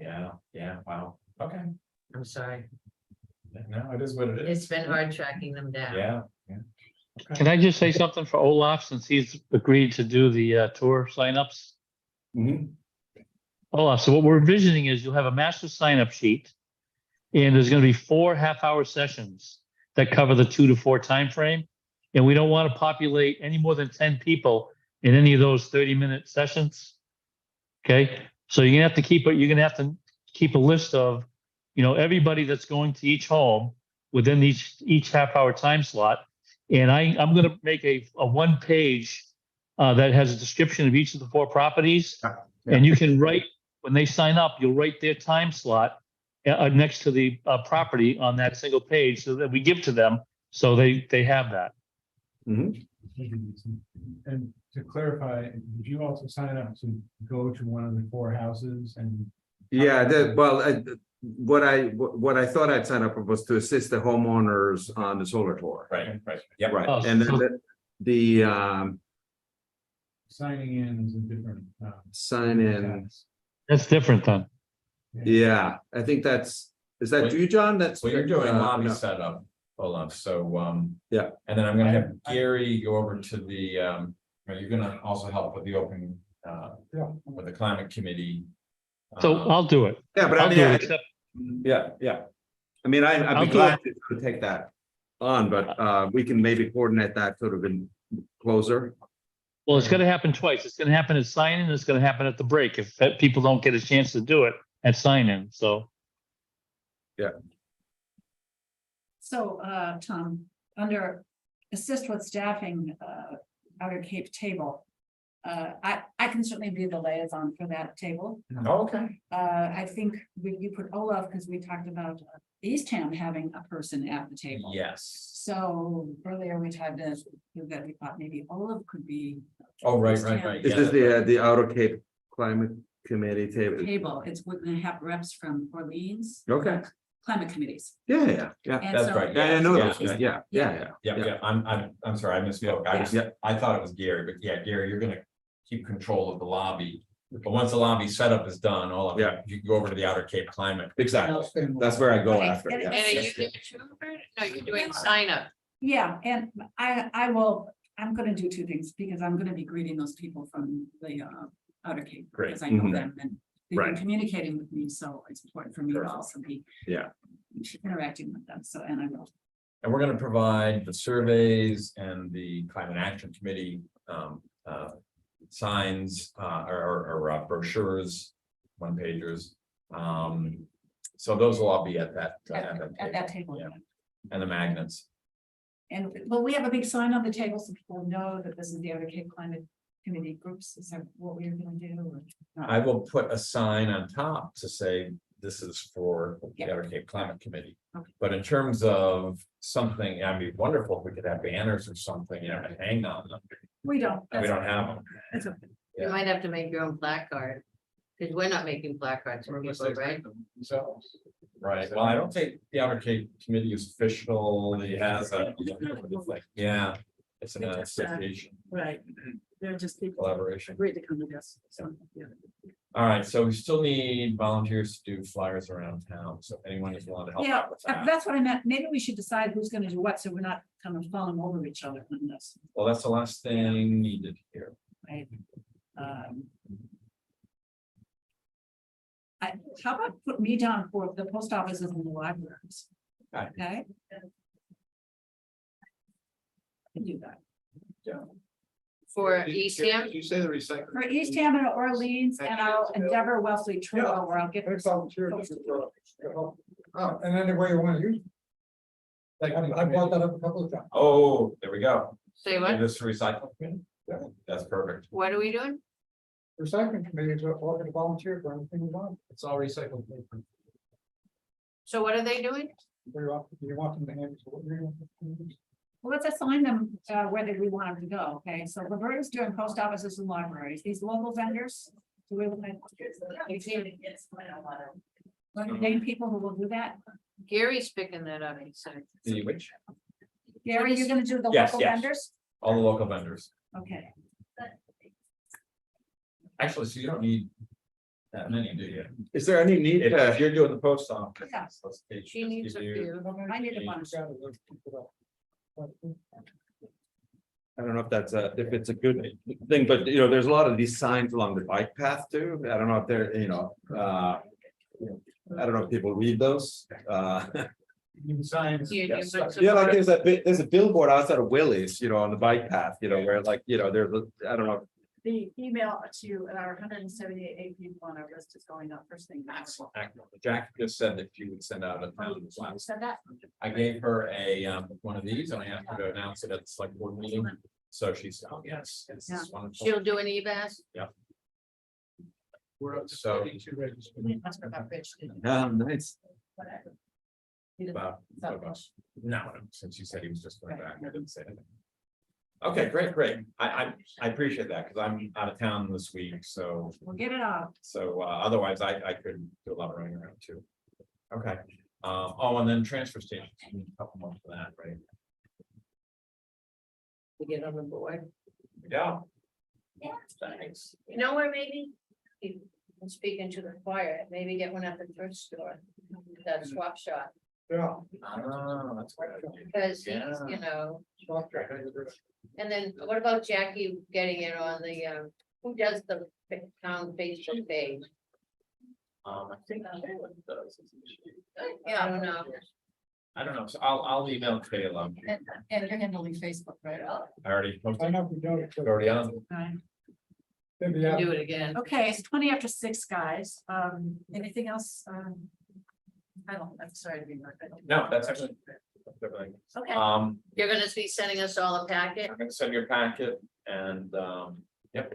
Yeah, wow, okay, I'm sorry. no, it is what it is. It's been hard tracking them down. Yeah, Can I just say something for Olaf, since he's agreed to do the tour signups? Mhm. Olaf, so what we're envisioning is you'll have a master sign up sheet. And there's gonna be 4 half-hour sessions that cover the 2 to 4 time frame. And we don't want to populate any more than 10 people in any of those 30-minute sessions. Okay, so you're gonna have to keep a list of, everybody that's going to each home within each half-hour time slot. And I'm gonna make a 1-page that has a description of each of the 4 properties. And you can write, when they sign up, you'll write their time slot next to the property on that single page so that we give to them, so they have that. And to clarify, did you also sign up to go to one of the 4 houses and? Yeah, what I thought I'd sign up for was to assist the homeowners on the solar tour. right, yep. Right, Oh, and then so- the Signing in is a different. sign in, That's different then. yeah, I think is that you, John? That's. So you're doing lobby no. setup, Olaf, so, Yeah. And then I'm gonna have Gary go over to the, you're gonna also help with the open, Yeah. with the climate committee. So I'll do it. Yeah, but I I'll mean, do it, yeah, except yeah. I mean, I'd I'll be do glad to take that on, but we can maybe coordinate that sort of in closer. well, it's gonna happen twice. It's gonna happen at sign-in, it's gonna happen at the break if people don't get a chance to do it at sign-in, so. So, Tom, under assist with staffing, Outer Cape table. I can certainly be the liaison for that table. Okay. I think you put Olaf, because we talked about Eastham having a person at the table. Yes. So earlier we tried to, we thought maybe Olaf could be Oh, right. Is Yeah, this that's right. the Outer Cape Climate Committee table? table. We're gonna have reps from Orleans. Okay, Climate committees. yeah. And That's so- right. Yeah, I know Yes, those, yes. yeah. Yeah, I'm sorry, I misspoke. Yeah. I thought it was Gary, but yeah, Gary, you're gonna keep control of the lobby. But once the lobby setup is done, all of Yeah. you can go over to the Outer Cape Climate. Exactly, that's where I go Right. after, And yeah. And are you doing no, you're doing sign up. Yeah, and I'm gonna do 2 things, because I'm gonna be greeting those people from the Outer Cape. Great. Because I know Mhm. them and they've been Right. communicating with me, so it's important for me to Perfect. also be. Yeah. Interacting with them, so, and I will. And we're gonna provide the surveys and the climate action committee, signs, or brochures, 1-pagers. So those will all be at that. At that table. Yeah. And the magnets. And, well, we have a big sign on the table so people know that this is the Outer Cape Climate Committee groups. Is that what we're gonna do? or not? I will put a sign on top to say this is for the Yeah. Outer Cape Climate Committee. Okay. But in terms of something, I mean, wonderful if we could have banners or something, to hang on them. We don't. We don't have them. That's okay. You Yeah. might have to make your own placard. Because we're not making placards for people, right? Themselves. Right, well, I don't think the Outer Cape Committee is official, it has a, yeah, it's an association Right. They're just people collaboration. agreed to come to us, so, yeah. All right, so we still need volunteers to do flyers around town, so if anyone is willing to help Yeah, out with that. that's what I meant. Maybe we should decide who's gonna do what, so we're not kind of falling over each other on this, Well, that's the last thing needed here. right? How about put me down for the post offices and the libraries? Okay. Okay? Can do that. For Eastham, You say the recycling. For Eastham and Orleans, and I'll endeavor Wesley Trail, where I'll get. There's volunteers. Oh, and any way you want to use. I brought that up a couple of times. Oh, there we go. say what? This recycling, Yeah. that's perfect. What are we doing? Recycling committees are all going to volunteer for anything we want. It's all recycled paper. So what are they doing? Do you want them to hand? So what do you want them to use? Well, let's assign them where we want them to go, okay? So Roberta's doing post offices and libraries, these local vendors. Do we look like? Want to name people who will do that? Gary's picking that up, he said. Which, Gary, you're gonna do the Yes, local yes. vendors? all the local vendors. Okay, Actually, so you don't need that many, do you? Is there any need If you're doing the post office. Yeah. She needs a few. I need a bunch. I don't know if that's if it's a good thing, but there's a lot of these signs along the bike path too. I don't know if they're, I don't know if people read those. Signs. Yeah, like there's a billboard outside of Willie's, on the bike path, where like, there's, I don't know. The email to our 178 people on our list is going up first thing. Jack just said that she would send out a town You plan. said that? I gave her a one of these and I asked her to announce it at the select board meeting. So she's, oh, yes, this is wonderful. She'll do an EVAS? We're up to So- 32 registered. That's what about Rich did. Nice. Whatever. He didn't- About- so about- much. No, since you said he was just going back, I didn't say anything. Okay, great. I appreciate that because I'm out of town this week, so We'll get it off. otherwise I could do a lot of running around too. Okay, and then transfer stations, we need a couple more for that, right? To get on the board. Yeah. Yeah. Thanks. You know where maybe? I'm speaking to the choir, maybe get one at the thrift store, that swap shop, Yeah. Oh, that's good. because he's, and then what about Jackie getting it on the, who does the town Facebook page? I think that's what it does. Yeah, I don't know. I don't know, so I'll email Kayla. And you're handling Facebook, right? I already I posted, know we don't. it's already on. Yeah. Do it again. Okay, it's 20 after 6, guys. Anything else? I'm sorry to be. No, that's actually. Okay. You're gonna be sending us all a packet? I'm gonna send you a packet and, yep.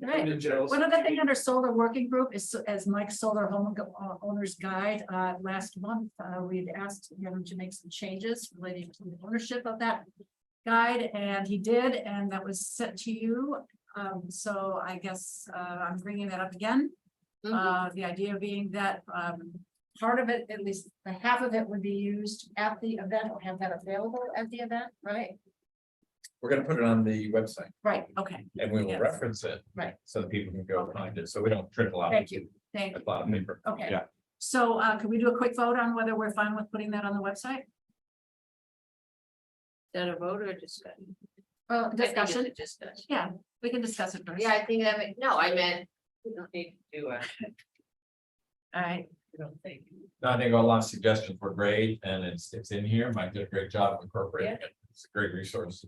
Right. One other thing under solar working group is as Mike's solar home owner's guide, last month, we'd asked him to make some changes relating to the ownership of that guide, and he did, and that was sent to you. So I guess, I'm bringing that up again. The idea being that, part of it, at least the half of it would be used at the event or have that available at the event, right? We're gonna put it on the website Right, okay, and we will Yes. reference it. Right. So that people can go find it, so we don't trickle out. thank you, thank A you. lot of paper. Okay. Yeah. So, can we do a quick vote on whether we're fine with putting that on the website? Is that a vote or a discussion? Well, I think it's a discussion, discussion. yeah, we can discuss it first. Yeah, I think no, I meant, we don't need to do a. All right, I don't think. No, I think a lot of suggestions were great and it's in here. Mike did a great job of incorporating it. It's a great resource.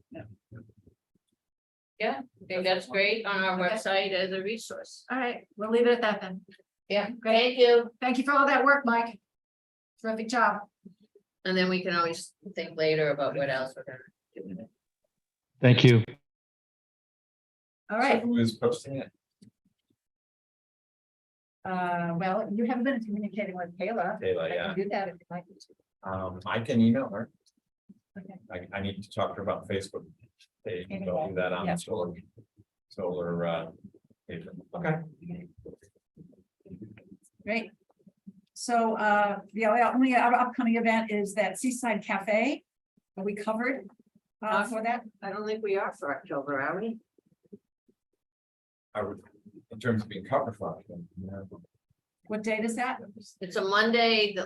Yeah, I think that's great on our Okay. website as a resource. all right, we'll leave it at that then. Yeah, Great. thank you. Thank you for all that work, Mike. Terrific job. And then we can always think later about what else we're gonna do with it. Thank you. All right, Who is posting it? well, you haven't been communicating with Kayla. Kayla, I yeah. can do that if you'd like me to. I can email her. Okay. I need to talk to her about Facebook page. Anyway, Don't do that on yeah. the solar. Page. Okay. Great. So, the only other upcoming event is that Seaside Cafe. Are we covered for that? I don't think we are for October, are we? I would, in terms of being covered for. Yeah. What date is that? It's a Monday,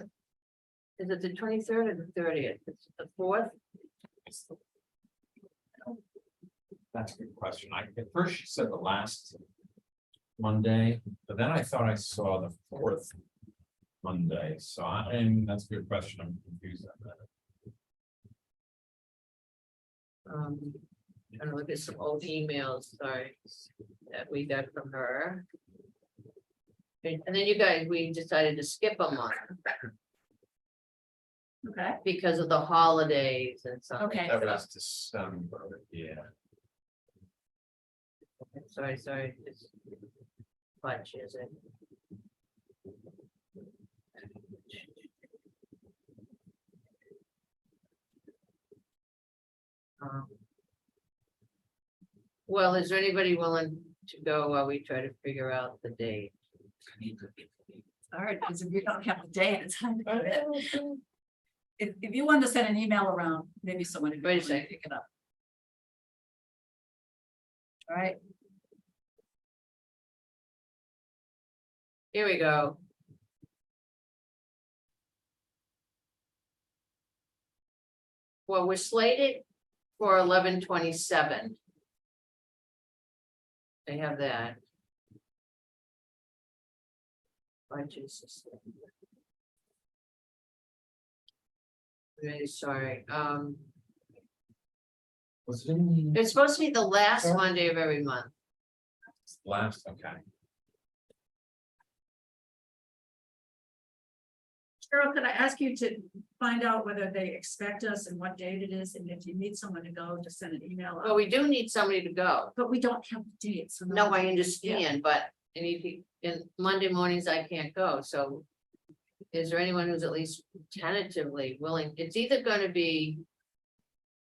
is it the 23rd or the 30th? It's the 4th? That's a good question. At first she said the last Monday, but then I thought I saw the 4th Monday. So and that's a good question. I'm confused on that. Trying to look at some old emails, sorry, that we got from her. And then you guys, we decided to skip a month Okay. because of the holidays and something. Okay. That was December, yeah. Sorry, it's bunch, is it? Well, is there anybody willing to go while we try to figure out the date? hard, because if you don't have the date, it's hard to commit. If you wanted to send an email around, maybe someone would Wait a second. pick it up. All right, Here we go. Well, we're slated for 11/27. They have that. Budgets. Really sorry, Was it in the it's supposed to be the last Monday of every month. last, okay. Cheryl, could I ask you to find out whether they expect us and what date it is, and if you need someone to go, just send an email Well, out. we do need somebody to go. But we don't have dates. so No, I understand, but and Monday mornings I can't go, so. Is there anyone who's at least tentatively willing? It's either gonna be.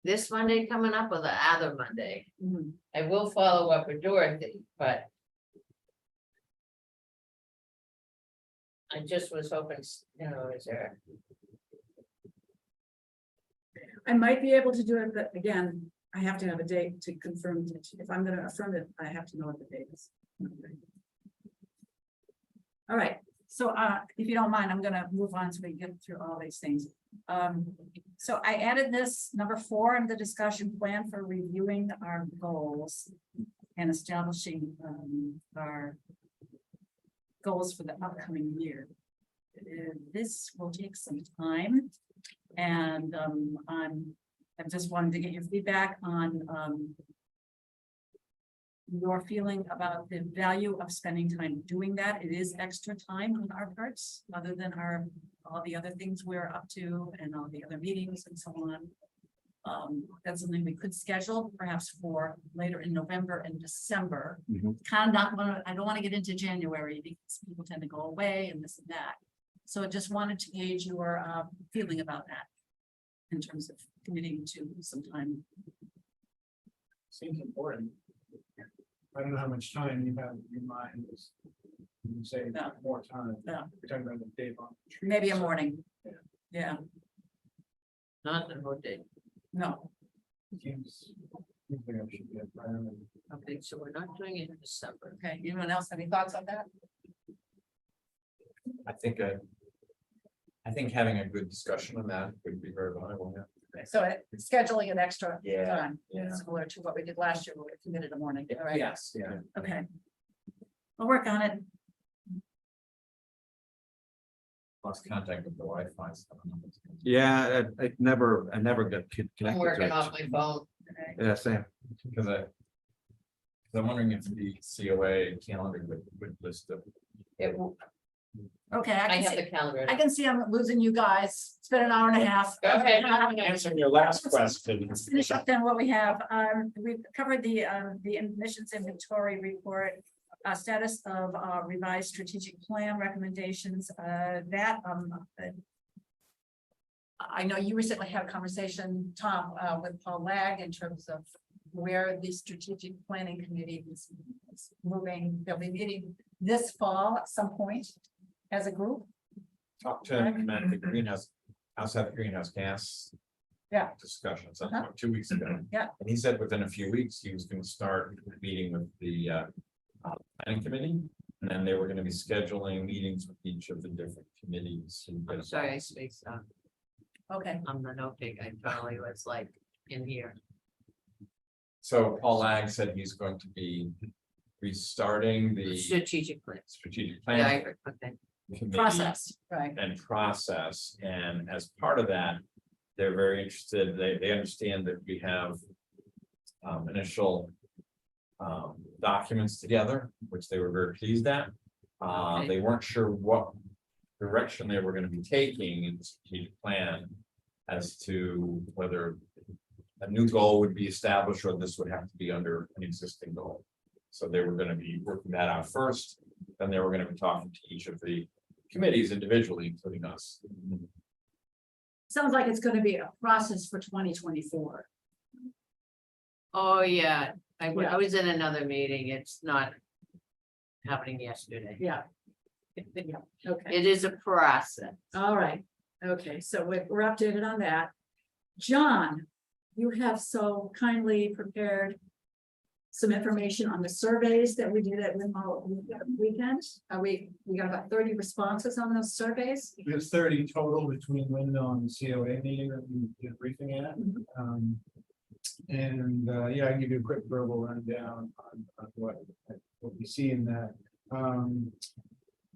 This Monday coming up or the other Monday. Mhm. I will follow up with Dorothy, but. I just was hoping, is there? I might be able to do it, but again, I have to have a date to confirm. If I'm gonna affirm it, I have to know what the date is. All right, so if you don't mind, I'm gonna move on so we can get through all these things. So I added this number 4 in the discussion plan for reviewing our goals and establishing our goals for the upcoming year. This will take some time, and I just wanted to get your feedback on your feeling about the value of spending time doing that. It is extra time on our parts, other than all the other things we're up to and all the other meetings and so on. That's something we could schedule perhaps for later in November and December. Kind of not want to, I don't want to get into January because people tend to go away and this and that. So I just wanted to gauge your feeling about that in terms of committing to some time. Seems important. I don't know how much time you have in mind. You say Yeah. more time. Yeah. We're talking about the day on. Maybe a morning. Yeah, Not the whole day. no, Seems like I should be a priority. Okay, so we're not doing it in December. okay, anyone else, any thoughts on that? I think having a good discussion on that would be very valuable, yeah. Okay, so scheduling an extra Yeah, time, yeah. similar to what we did last year, where we committed a morning, all right? Yes, yeah. Okay. We'll work on it. Lost contact with the Wi-Fi. so I don't know what's going on. Yeah, I never got connected I'm to working off it. my phone. Yeah, same. Because I'm wondering if the COA calendar would list of. It will, Okay, I I have can the see, calendar. I can see I'm losing you guys. It's been an hour and a half. Go ahead. Answering your last question. Let's finish up then what we have. We've covered the emissions inventory report, status of revised strategic plan recommendations, I know you recently had a conversation, Tom, with Paul Lag in terms of where the strategic planning committee is moving. They'll be meeting this fall at some point as a group. Talk to him at the greenhouse, outside greenhouse gas. Yeah. Discussions, Uh-huh. 2 weeks ago. Yeah. And he said within a few weeks, he was gonna start meeting with the planning committee. And then they were gonna be scheduling meetings with each of the different committees. I'm sorry, I spaced out. Okay, I'm the note taker. I totally was like in here. So Paul Ag said he's going to be restarting the Strategic plan. strategic Yeah, plan. I heard, okay. committee process, right. And process, and as part of that, they're very interested, they understand that we have. Initial. Documents together, which they were very pleased at. Okay. They weren't sure what direction they were gonna be taking in the strategic plan. As to whether a new goal would be established, or this would have to be under an existing goal. So they were gonna be working that out first, then they were gonna be talking to each of the committees individually, including us. Sounds like it's gonna be a process for 2024. Oh, yeah. I Yeah. was in another meeting. It's not happening yesterday. Yeah. Okay, It is a process. all right, okay, so we're updated on that. John, you have so kindly prepared some information on the surveys that we did at remote weekends. We got about 30 responses on those surveys. There's 30 total between Windmill and the COA meeting that we did a briefing at. Yeah, I can give you a quick verbal rundown on what we see in that.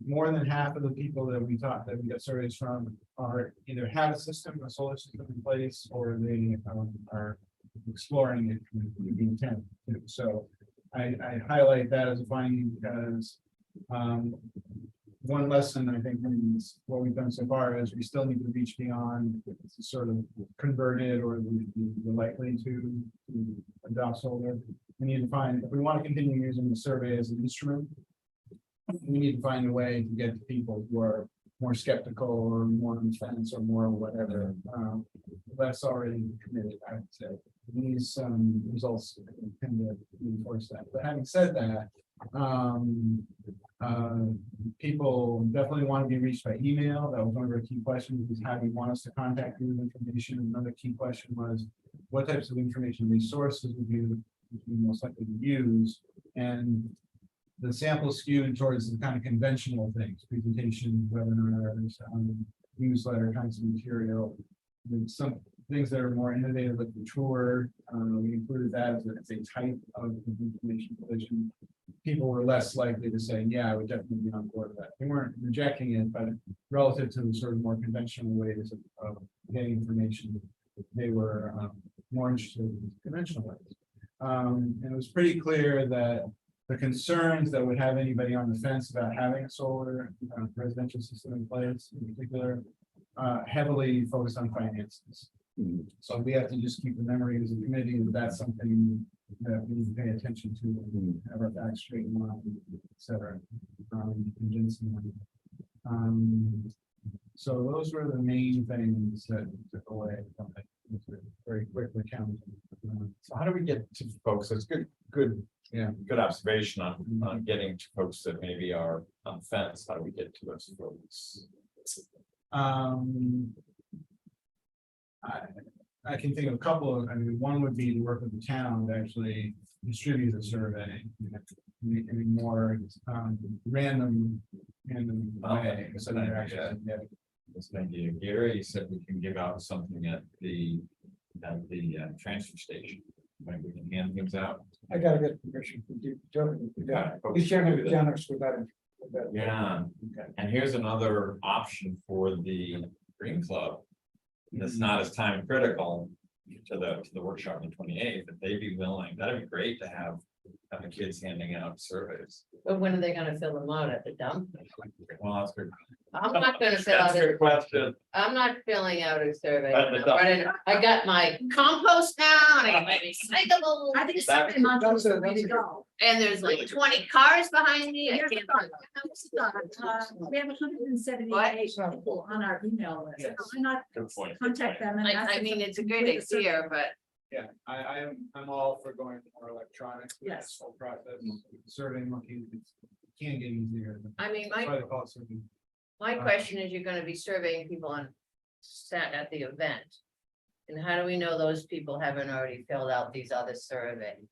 More than half of the people that we got surveys from are either have a system, a solar system in place, or they are exploring it with the intent to. So I highlight that as a finding because one lesson I think in what we've done so far is we still need to reach beyond sort of converted or we're likely to adopt solar. We need to find, if we want to continue using the survey as an instrument, we need to find a way to get to people who are more skeptical or more on the fence or more whatever. That's already committed, I would say. These results tend to reinforce that. But having said that, people definitely want to be reached by email. That was one of our key questions, is how do you want us to contact you with information? Another key question was, what types of information resources would you most likely to use? And the sample skewed towards the kind of conventional things, presentation, webinars, newsletter kinds of material. With some things that are more innovative, like the tour, we included that as a type of information provision. People were less likely to say, yeah, I would definitely be on board with that. They weren't rejecting it, but relative to the sort of more conventional ways of getting information, they were more interested in conventional ways. And it was pretty clear that the concerns that would have anybody on the fence about having a solar residential system in place, in particular, heavily focused on finances. So we have to just keep the memory as a committee that that's something that we need to pay attention to, and have our facts straight and line, et cetera. Convincing them. So those were the main things that took away from it. It's a very quick recount. So how do we get to folks? It's good, good observation on getting to folks that maybe are on the fence. How do we get to those folks? I can think of a couple of, one would be to work with the town to actually distribute the survey in a more random way. So that actually, This idea, Gary, you said we can give out something at the transfer station. Maybe we can hand things out. I gotta get permission from you. Yeah, folks You can't do be that. generous with that. Yeah, and here's another option for the Green Club. That's not as time critical to the workshop on the 28th, if they'd be willing, that'd be great to have the kids handing out surveys. But when are they gonna fill them out at the dump? Well, that's good. I'm not gonna fill out That's a a good question. I'm not filling out a survey. At the dump. I got my compost now and I got my recyclable. I think it's That's- something months that's a- for me to that's a- go. And there's like 20 cars behind me. I Here's the can't. thought. We have 178 people on our email list. Yes. Why not Good point. contact them and ask I them mean, to it's a great complete the survey? idea, but yeah, I'm all for going more electronic. with Yes. this whole process, survey monkey, it can get easier. I mean, That's why they call it survey. my question is, you're gonna be surveying people on sat at the event. And how do we know those people haven't already filled out these other surveys?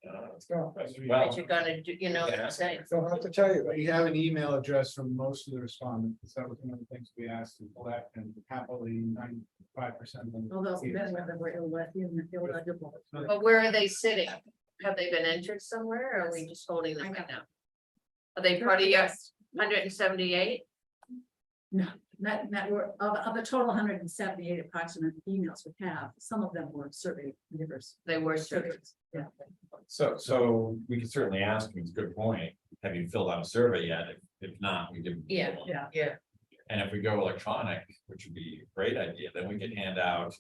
Let's go. Well, What you're gonna do, you know what I'm saying? Don't have to tell you. But you have an email address from most of the respondents. That was one of the things we asked to collect, and happily 95% of them. Well, those men whether we're illegible. But where are they sitting? Have they been entered somewhere or are we just holding them right now? Are they part of your 178? That were of the total 178 approximate emails we have, some of them were survey givers. They were surveyed. Yeah. So we could certainly ask them, it's a good point. Have you filled out a survey yet? If not, we give. Yeah. Yeah. And if we go electronic, which would be a great idea, then we can hand out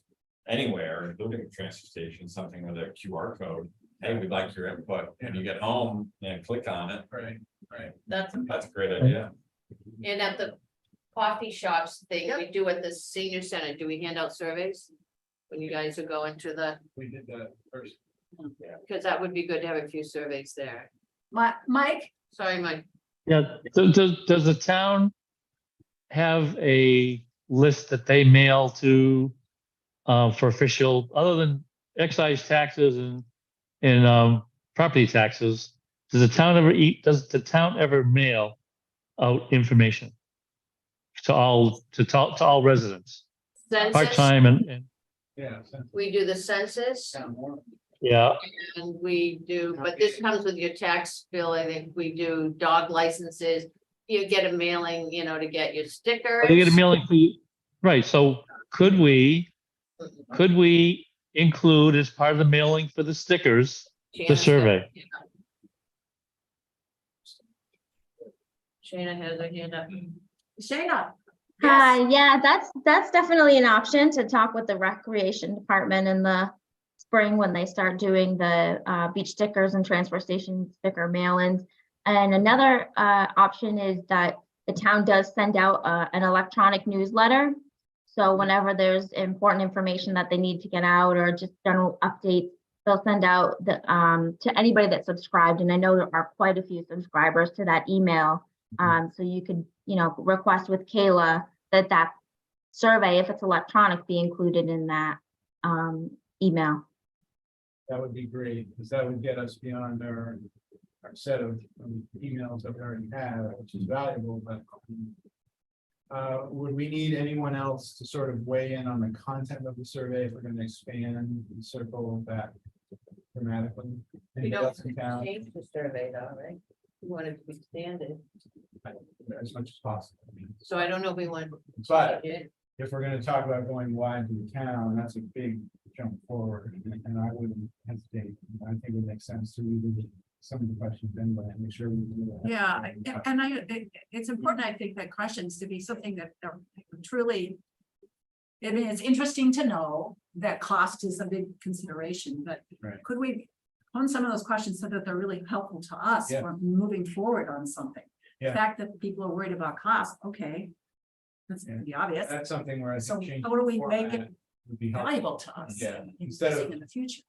anywhere, including the transfer station, something with a QR code. Hey, we'd like your input. When you get home and click on it. Right. That's, That's a great idea. and at the coffee shops thing we do at the senior center, do we hand out surveys? When you guys are going to the, We did that first. because that would be good to have a few surveys there. Mike, Sorry, Mike. Yeah, does the town have a list that they mail to for official, other than excise taxes and property taxes? Does the town ever mail out information to all residents, Census, part-time and Yeah. we do the census yeah, and we do, but this comes with your tax bill. I think we do dog licenses. You get a mailing, to get your stickers. they get a mailing for you, right? So could we include as part of the mailing for the stickers, the survey? Shayna has her hand up. Shayna. Yeah, that's definitely an option to talk with the recreation department in the spring when they start doing the beach stickers and transfer station sticker mail-ins. And another option is that the town does send out an electronic newsletter. So whenever there's important information that they need to get out or just general updates, they'll send out the to anybody that's subscribed. And I know there are quite a few subscribers to that email. So you could, request with Kayla that survey, if it's electronic, be included in that email. That would be great, because that would get us beyond our set of emails that we already have, which is valuable, but would we need anyone else to sort of weigh in on the content of the survey if we're going to expand the circle of that dramatically? We Anybody don't else in town? change the survey though, right? We want it to be standard. As much as possible. So I don't know if we want. to But change it. if we're gonna talk about going wide to the town, that's a big jump forward, and I wouldn't hesitate. I think it would make sense to revisit some of the questions anyway, and make sure we do that. Yeah, and it's important, I think, that questions to be something that are truly. I mean, it's interesting to know that cost is a big consideration, but Right. could we hone some of those questions so that they're really helpful to us Yeah. for moving forward on something? The Yeah. fact that people are worried about cost, okay, that's Yeah. pretty obvious. That's something where I So think changing how do we the make it format would be helpful. valuable to us. Yeah, in instead of- using in the future.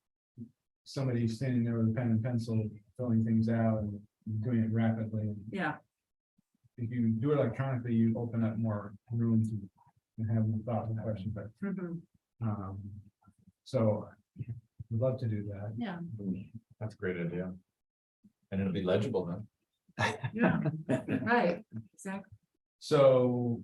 Somebody standing there with a pen and pencil, filling things out and doing it rapidly. And Yeah, if you do it electronically, you open up more room to have more thoughtful questions, but, mhm, so we'd love to do that. yeah, That's a great idea. And it'll be legible then. yeah, right, exactly. So,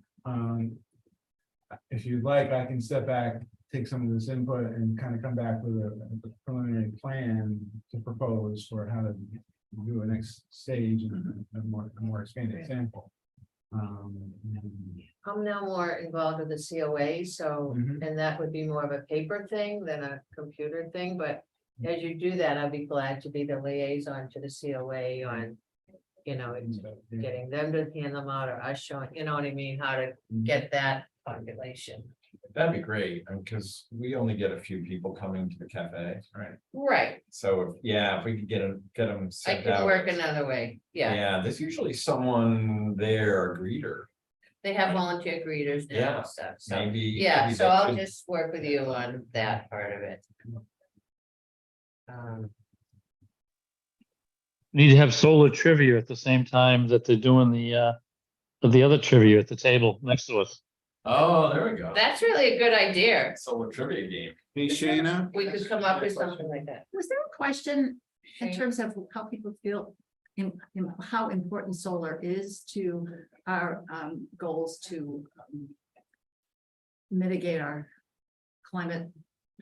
if you'd like, I can step back, take some of this input and kind of come back with a preliminary plan to propose for how to do a next stage and a more expanded sample. I'm now more involved with the COA, so, Mhm. and that would be more of a paper thing than a computer thing, but. As you do that, I'd be glad to be the liaison to the COA on, getting them to hand them out or us showing, you know what I mean, how to get that population. That'd be great, because we only get a few people coming to the cafe. Right. Right, So, if we could get them I sent can out. work another way, yeah, Yeah, there's usually someone there, a greeter, they have volunteer greeters now Yeah, and stuff, so, maybe. yeah, maybe so that I'll could- just work with you on that part of it. Need to have solar trivia at the same time that they're doing the other trivia at the table next to us. Oh, there we go. That's really a good idea, Solar trivia game. Hey, Shayna, we could come up with something like that. Was there a question in Okay. terms of how people feel in how important solar is to our goals to mitigate our climate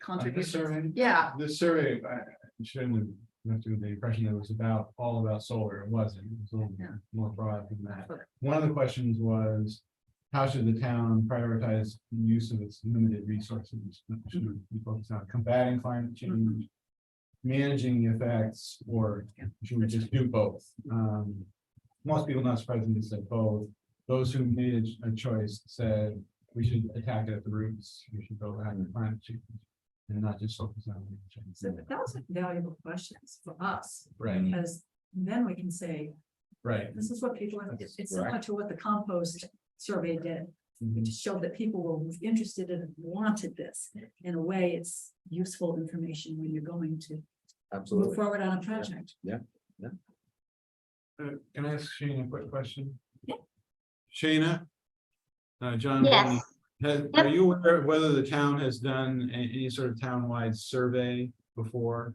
contributions? survey? Yeah, The survey, I shouldn't have left you with the impression that it was all about solar. It wasn't. It was a little Yeah. more broad than that. Okay. One of the questions was, how should the town prioritize the use of its limited resources? Should we focus on combating climate change, managing the effects, or should we just do both? Most people, not surprisingly, said both. Those who made a choice said we should attack it at the roots. We should go back to climate change and not just focus on change. so those are valuable questions for us, Right, because then we can say, right. this is what people, That's it's similar to what the compost survey did. It Mhm. just showed that people were interested and wanted this. In a way, it's useful information when you're going to move absolutely. forward on a project. Can I ask Shana a quick question? Yeah. Shana? John. Yes. Boney, are you aware of whether the town has done any sort of townwide survey before?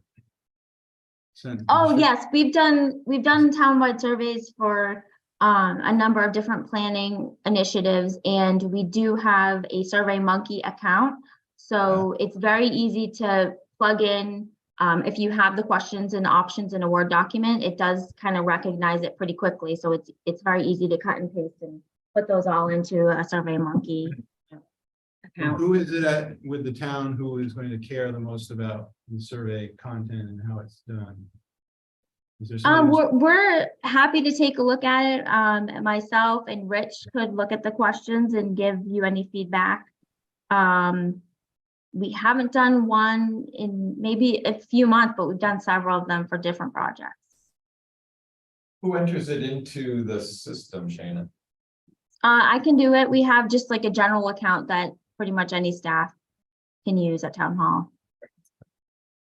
Oh, yes, we've done townwide surveys for a number of different planning initiatives, and we do have a Survey Monkey account. So it's very easy to plug in. If you have the questions and options in a Word document, it does kind of recognize it pretty quickly. So it's very easy to cut and paste and put those all into a Survey Monkey account. Who is it with the town who is going to care the most about the survey content and how it's done? Is there somebody who's- We're happy to take a look at it. Myself and Rich could look at the questions and give you any feedback. We haven't done one in maybe a few months, but we've done several of them for different projects. Who enters it into the system, Shana? I can do it. We have just like a general account that pretty much any staff can use at town hall.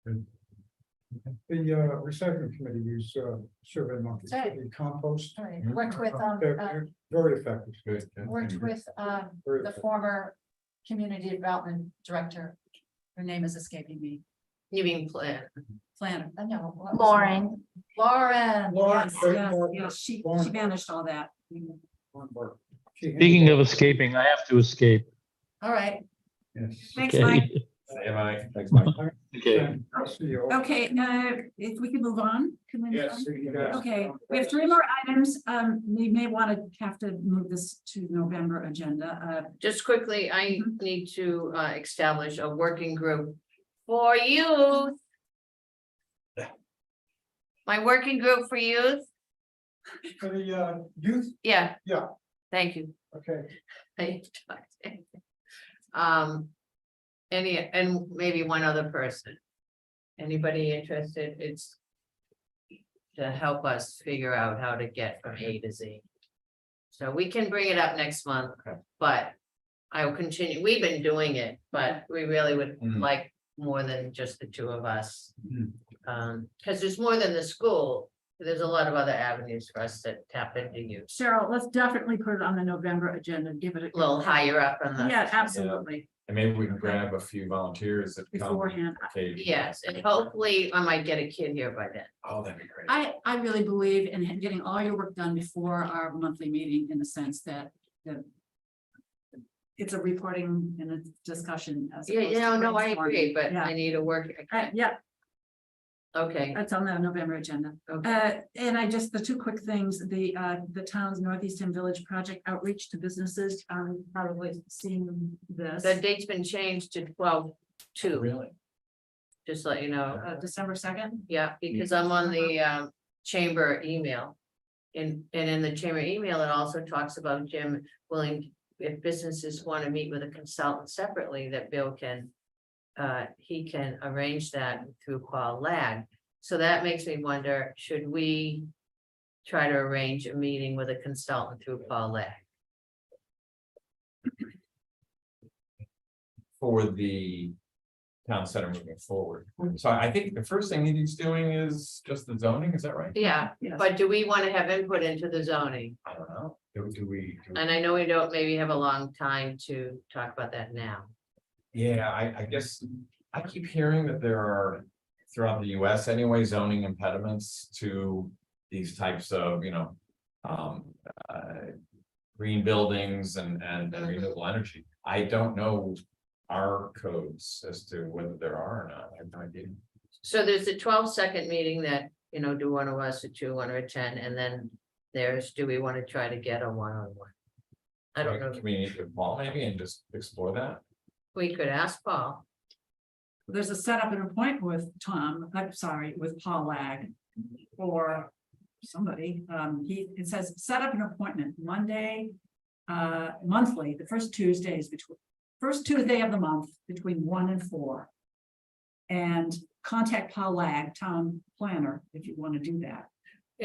The recycling committee use Survey Monkey, Right. the compost. Worked with, They're very effective. worked with, Very the effective. former community development director. Her name is escaping me. You mean plan? Planner, no. what was her name? Lauren, Lauren, Lauren, yes, great Yes, Lauren. yes, she Lauren. managed all that. Speaking of escaping, I have to escape. all right. Yes. Thanks, Okay. Mike. Hey, Mike. Thanks, Mike. Okay. I'll see you. Okay, if we can move on. Can we move Yes. on? you guys- Okay, we have 3 more items. We may want to have to move this to November agenda. Just quickly, I need to establish a working group for youth. My working group for youth, For the youth, yeah. Yeah. Thank you. okay. Any, and maybe one other person. Anybody interested? It's to help us figure out how to get from A to Z. So we can bring it up next month, but I will continue. We've been doing it, but we really would like more than just the two of us. Because there's more than the school. There's a lot of other avenues for us to tap into you. Cheryl, let's definitely put it on the November agenda, give it A little higher up on the. Yeah, absolutely, And maybe we can grab a few volunteers that come. beforehand. occasionally. Yes, and hopefully I might get a kid here by then. Oh, that'd be great. I really believe in getting all your work done before our monthly meeting in the sense that it's a reporting and a discussion. as Yeah, opposed to no, I brainstorming. agree, but Yeah. I need a work. Yeah, Okay, that's on the November agenda. okay. And I just, the 2 quick things, the town's Northeastern Village project outreach to businesses, probably seeing this. The date's been changed to 12/2, Really? just to let you know. December 2nd. Yeah, because I'm on the chamber email. And in the chamber email, it also talks about Jim willing, if businesses want to meet with a consultant separately, that Bill can. He can arrange that through Paul Lag. So that makes me wonder, should we try to arrange a meeting with a consultant through Paul Lag? For the town center moving forward. So I think the first thing he's doing is just the zoning, is that right? Yeah, Yes. but do we want to have input into the zoning? I don't know. Do we? And I know we don't maybe have a long time to talk about that now. Yeah, I guess I keep hearing that there are throughout the US anyway, zoning impediments to these types of, green buildings and renewable energy. I don't know our codes as to whether there are or not. I have no idea. So there's a 12-second meeting that, do one of us, a 2, 1, or a 10, and then there's, do we want to try to get a one-on-one? I don't know. Can we meet with Paul maybe and just explore that? We could ask Paul. There's a setup and appointment with with Paul Lag or somebody. It says set up an appointment Monday, monthly, the first Tuesday of the month between 1 and 4. And contact Paul Lag, town planner, if you want to do that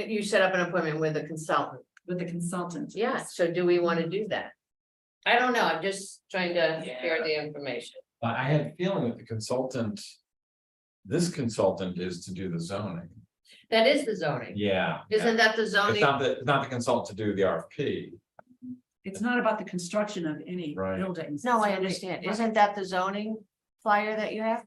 You set up an appointment with a consultant. with the consultant. Yeah, so do we want to do that? I don't know, I'm just trying to share the information. I had a feeling that this consultant is to do the zoning. That is the zoning. Yeah. Isn't that the It's zoning? it's not the consultant to do the RFP. It's not about the construction of any Right. buildings. No, I It's really- understand. Isn't that the zoning flyer that you have?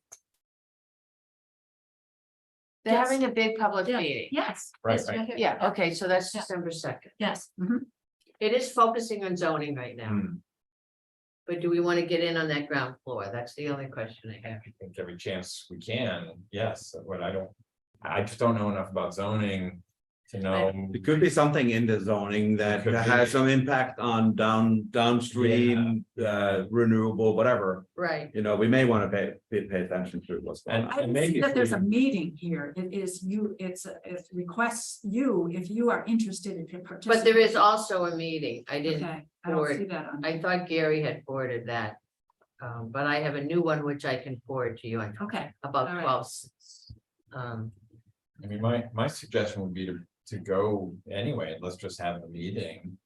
They're Yes. having a big public Yeah. meeting. Yes. Right, Yes, right. here. Yeah, okay, so that's December 2nd. Yes. It is focusing on zoning right now, Hmm, but do we want to get in on that ground floor? That's the only question I have. I think every chance we can, yes, but I just don't know enough about zoning to know. It could be something in the zoning that Could has be. some impact on downstream, renewable, whatever. Right. You know, we may want to pay attention to what's going And- on. I didn't maybe see if that there's a we- meeting here. It is you, it requests you if you are interested in participating. But there is also a meeting. I didn't, Okay, I don't forward. see that on. I thought Gary had forwarded that. But I have a new one which I can forward to you on Okay, about all right. 12. I mean, my suggestion would be to go anyway, let's just have a meeting.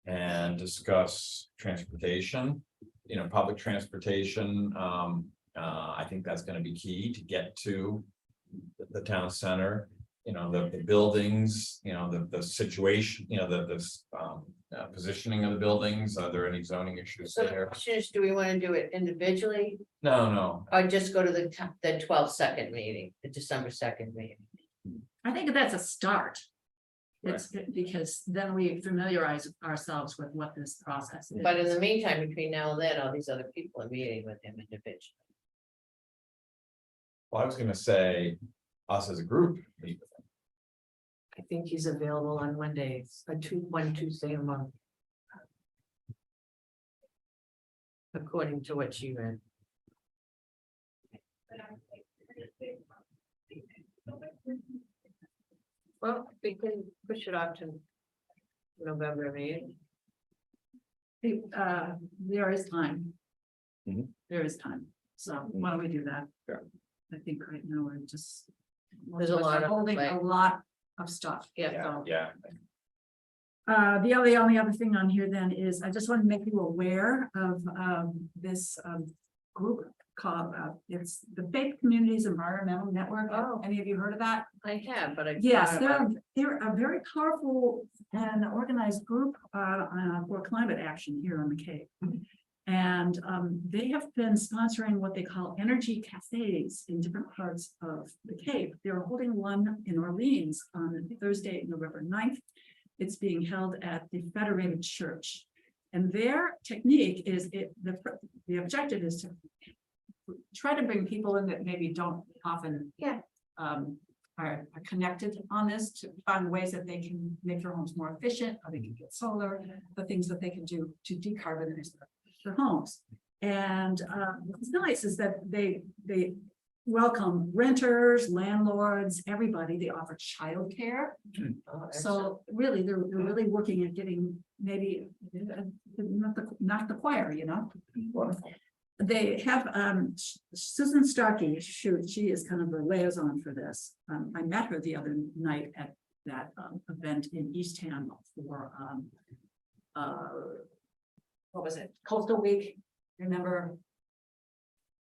And discuss transportation, public transportation, I think that's gonna be key to get to. The town center, the buildings, the situation, positioning of the buildings, are there any zoning issues So the there? question is, do we want to do it individually No, or just go to the 12-second meeting, the December 2nd meeting? I think that's a start. Right. It's because then we familiarize ourselves with what this process is. But in the meantime, between now and then, all these other people are meeting with him individually. well, I was gonna say, us as a group, meet with them. I think he's available on Mondays, one Tuesday a month. According to what she read. Well, we can push it off to November meeting. There is time. Mhm. There is time, so why don't we do that? Sure. I think right now we're just. There's a lot we're of, Holding like- a lot of stuff. Yeah, So, Yeah, the only other thing on here then is, I just want to make you aware of, this, group called, it's the Faith Communities Environmental Network. Oh. Any of you heard of that? I have, but I. Yes, forgot about they're a very powerful and organized group for climate action here on the Cape. And they have been sponsoring what they call energy cafes in different parts of the Cape. They're holding one in Orleans on Thursday, November 9th. It's being held at the Federated Church. And their technique is the objective is to try to bring people in that maybe don't often are connected on this, to find ways that they can make their homes more efficient, or they can get solar, the things that they can do to decarbonize their homes. And what's nice is that they welcome renters, landlords, everybody. They offer childcare. it. Oh, excellent. So really, they're really working at getting maybe not the choir, They have Susan Starkey, she is kind of the liaison for this. I met her the other night at that event in Eastham for what was it? Coastal Week, remember?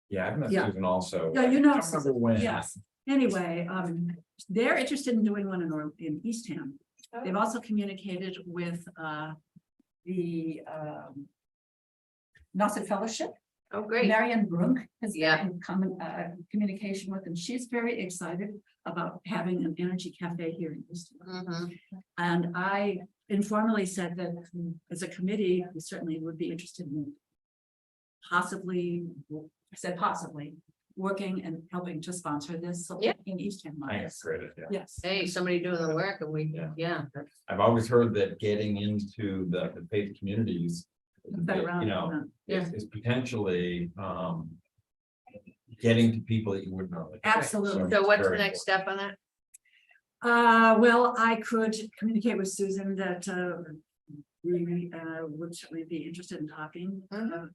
yeah, I've met Yeah. Susan also. Yeah, I you know, can't remember when. yes. Anyway, they're interested in doing one in Eastham. They've also communicated with the Nauset Fellowship. Oh, great. Marianne Brunk has been Yeah. in common communication with them. She's very excited about having an energy cafe here in Eastham. Mhm. And I informally said that as a committee, we certainly would be interested in possibly, I said possibly, working and helping to sponsor this Yeah. in Eastham. I think it's great, yeah. Yes. Hey, somebody doing the work and we, Yeah. yeah, that's- I've always heard that getting into the faith communities. Better round, Is potentially, getting to people that you wouldn't know. Absolutely. so what's the Very next step on that? Well, I could communicate with Susan that we would certainly be interested in talking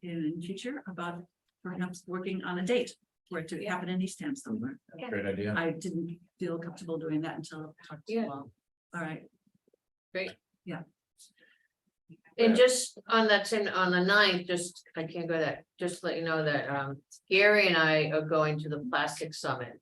in future about perhaps working on a date for it to happen in Eastham somewhere. Great idea. I didn't feel comfortable doing that until I talked to you Yeah. all. All right. Great. Yeah. And just on that, on the 9th, just, I can't go that, just to let you know that Gary and I are going to the plastic summit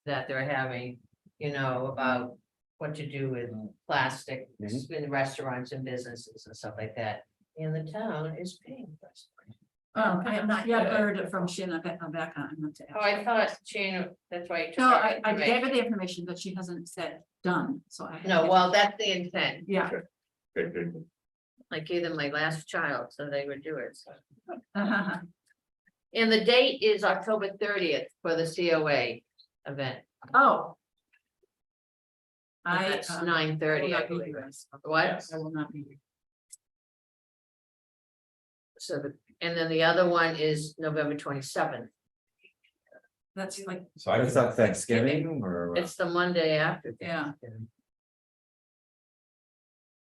that they're having you know, about what to do with plastic in restaurants and businesses and stuff like that. And the town is paying for it. I have not yet heard from Shannon Becca. I'm going to Oh, I ask. thought Shane, that's why. you took No, our I gave her information. the information, but she hasn't said done, so I. No, well, that's the intent. Yeah. I gave them my last child, so they would do it. So. Uh-huh. And the date is October 30th for the COA event. Oh. And I. That's will 9:30, I not be believe. here. What? I will not be here. So and then the other one is November 27th. That's like, So I Is can, that Thanksgiving or? It's the Monday after. yeah,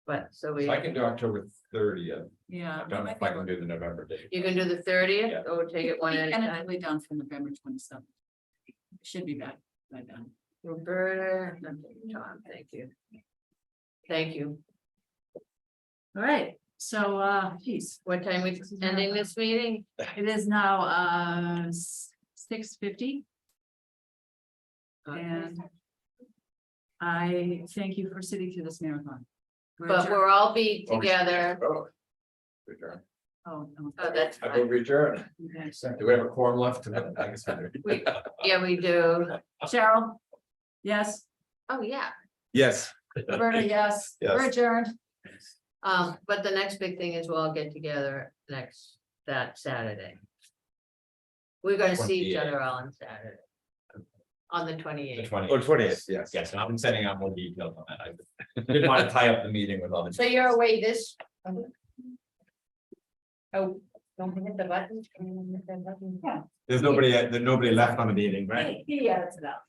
But so so I can do October 30th. yeah. I don't know if I can do the November date. you can do the 30th Yeah. or take it one at a time. Tentatively done for November 27th. Should be back by then. Roberta, Tom, thank you. Thank you. All right, so, geez, What time we ending this meeting? it is now, 6:50. And I thank you for sitting through this marathon. But we'll all be together. Oh. Return. Oh, Oh, that's I fine. will return. okay. Do we have a quorum left? I guess we do. Yeah, we do. Cheryl? Yes, Oh, yeah. Yes. Roberta, yes, we're adjourned. But the next big thing is we'll all get together that Saturday. We're gonna see each 28th. other all on Saturday. On the The 28th. 20th. 20th, yes. Yes, and I've been sending out more details on that. I didn't want to tie up the meeting with all the. So you're away this. Oh, don't hit the button. Yeah. There's nobody left on the meeting, right? He edits it out.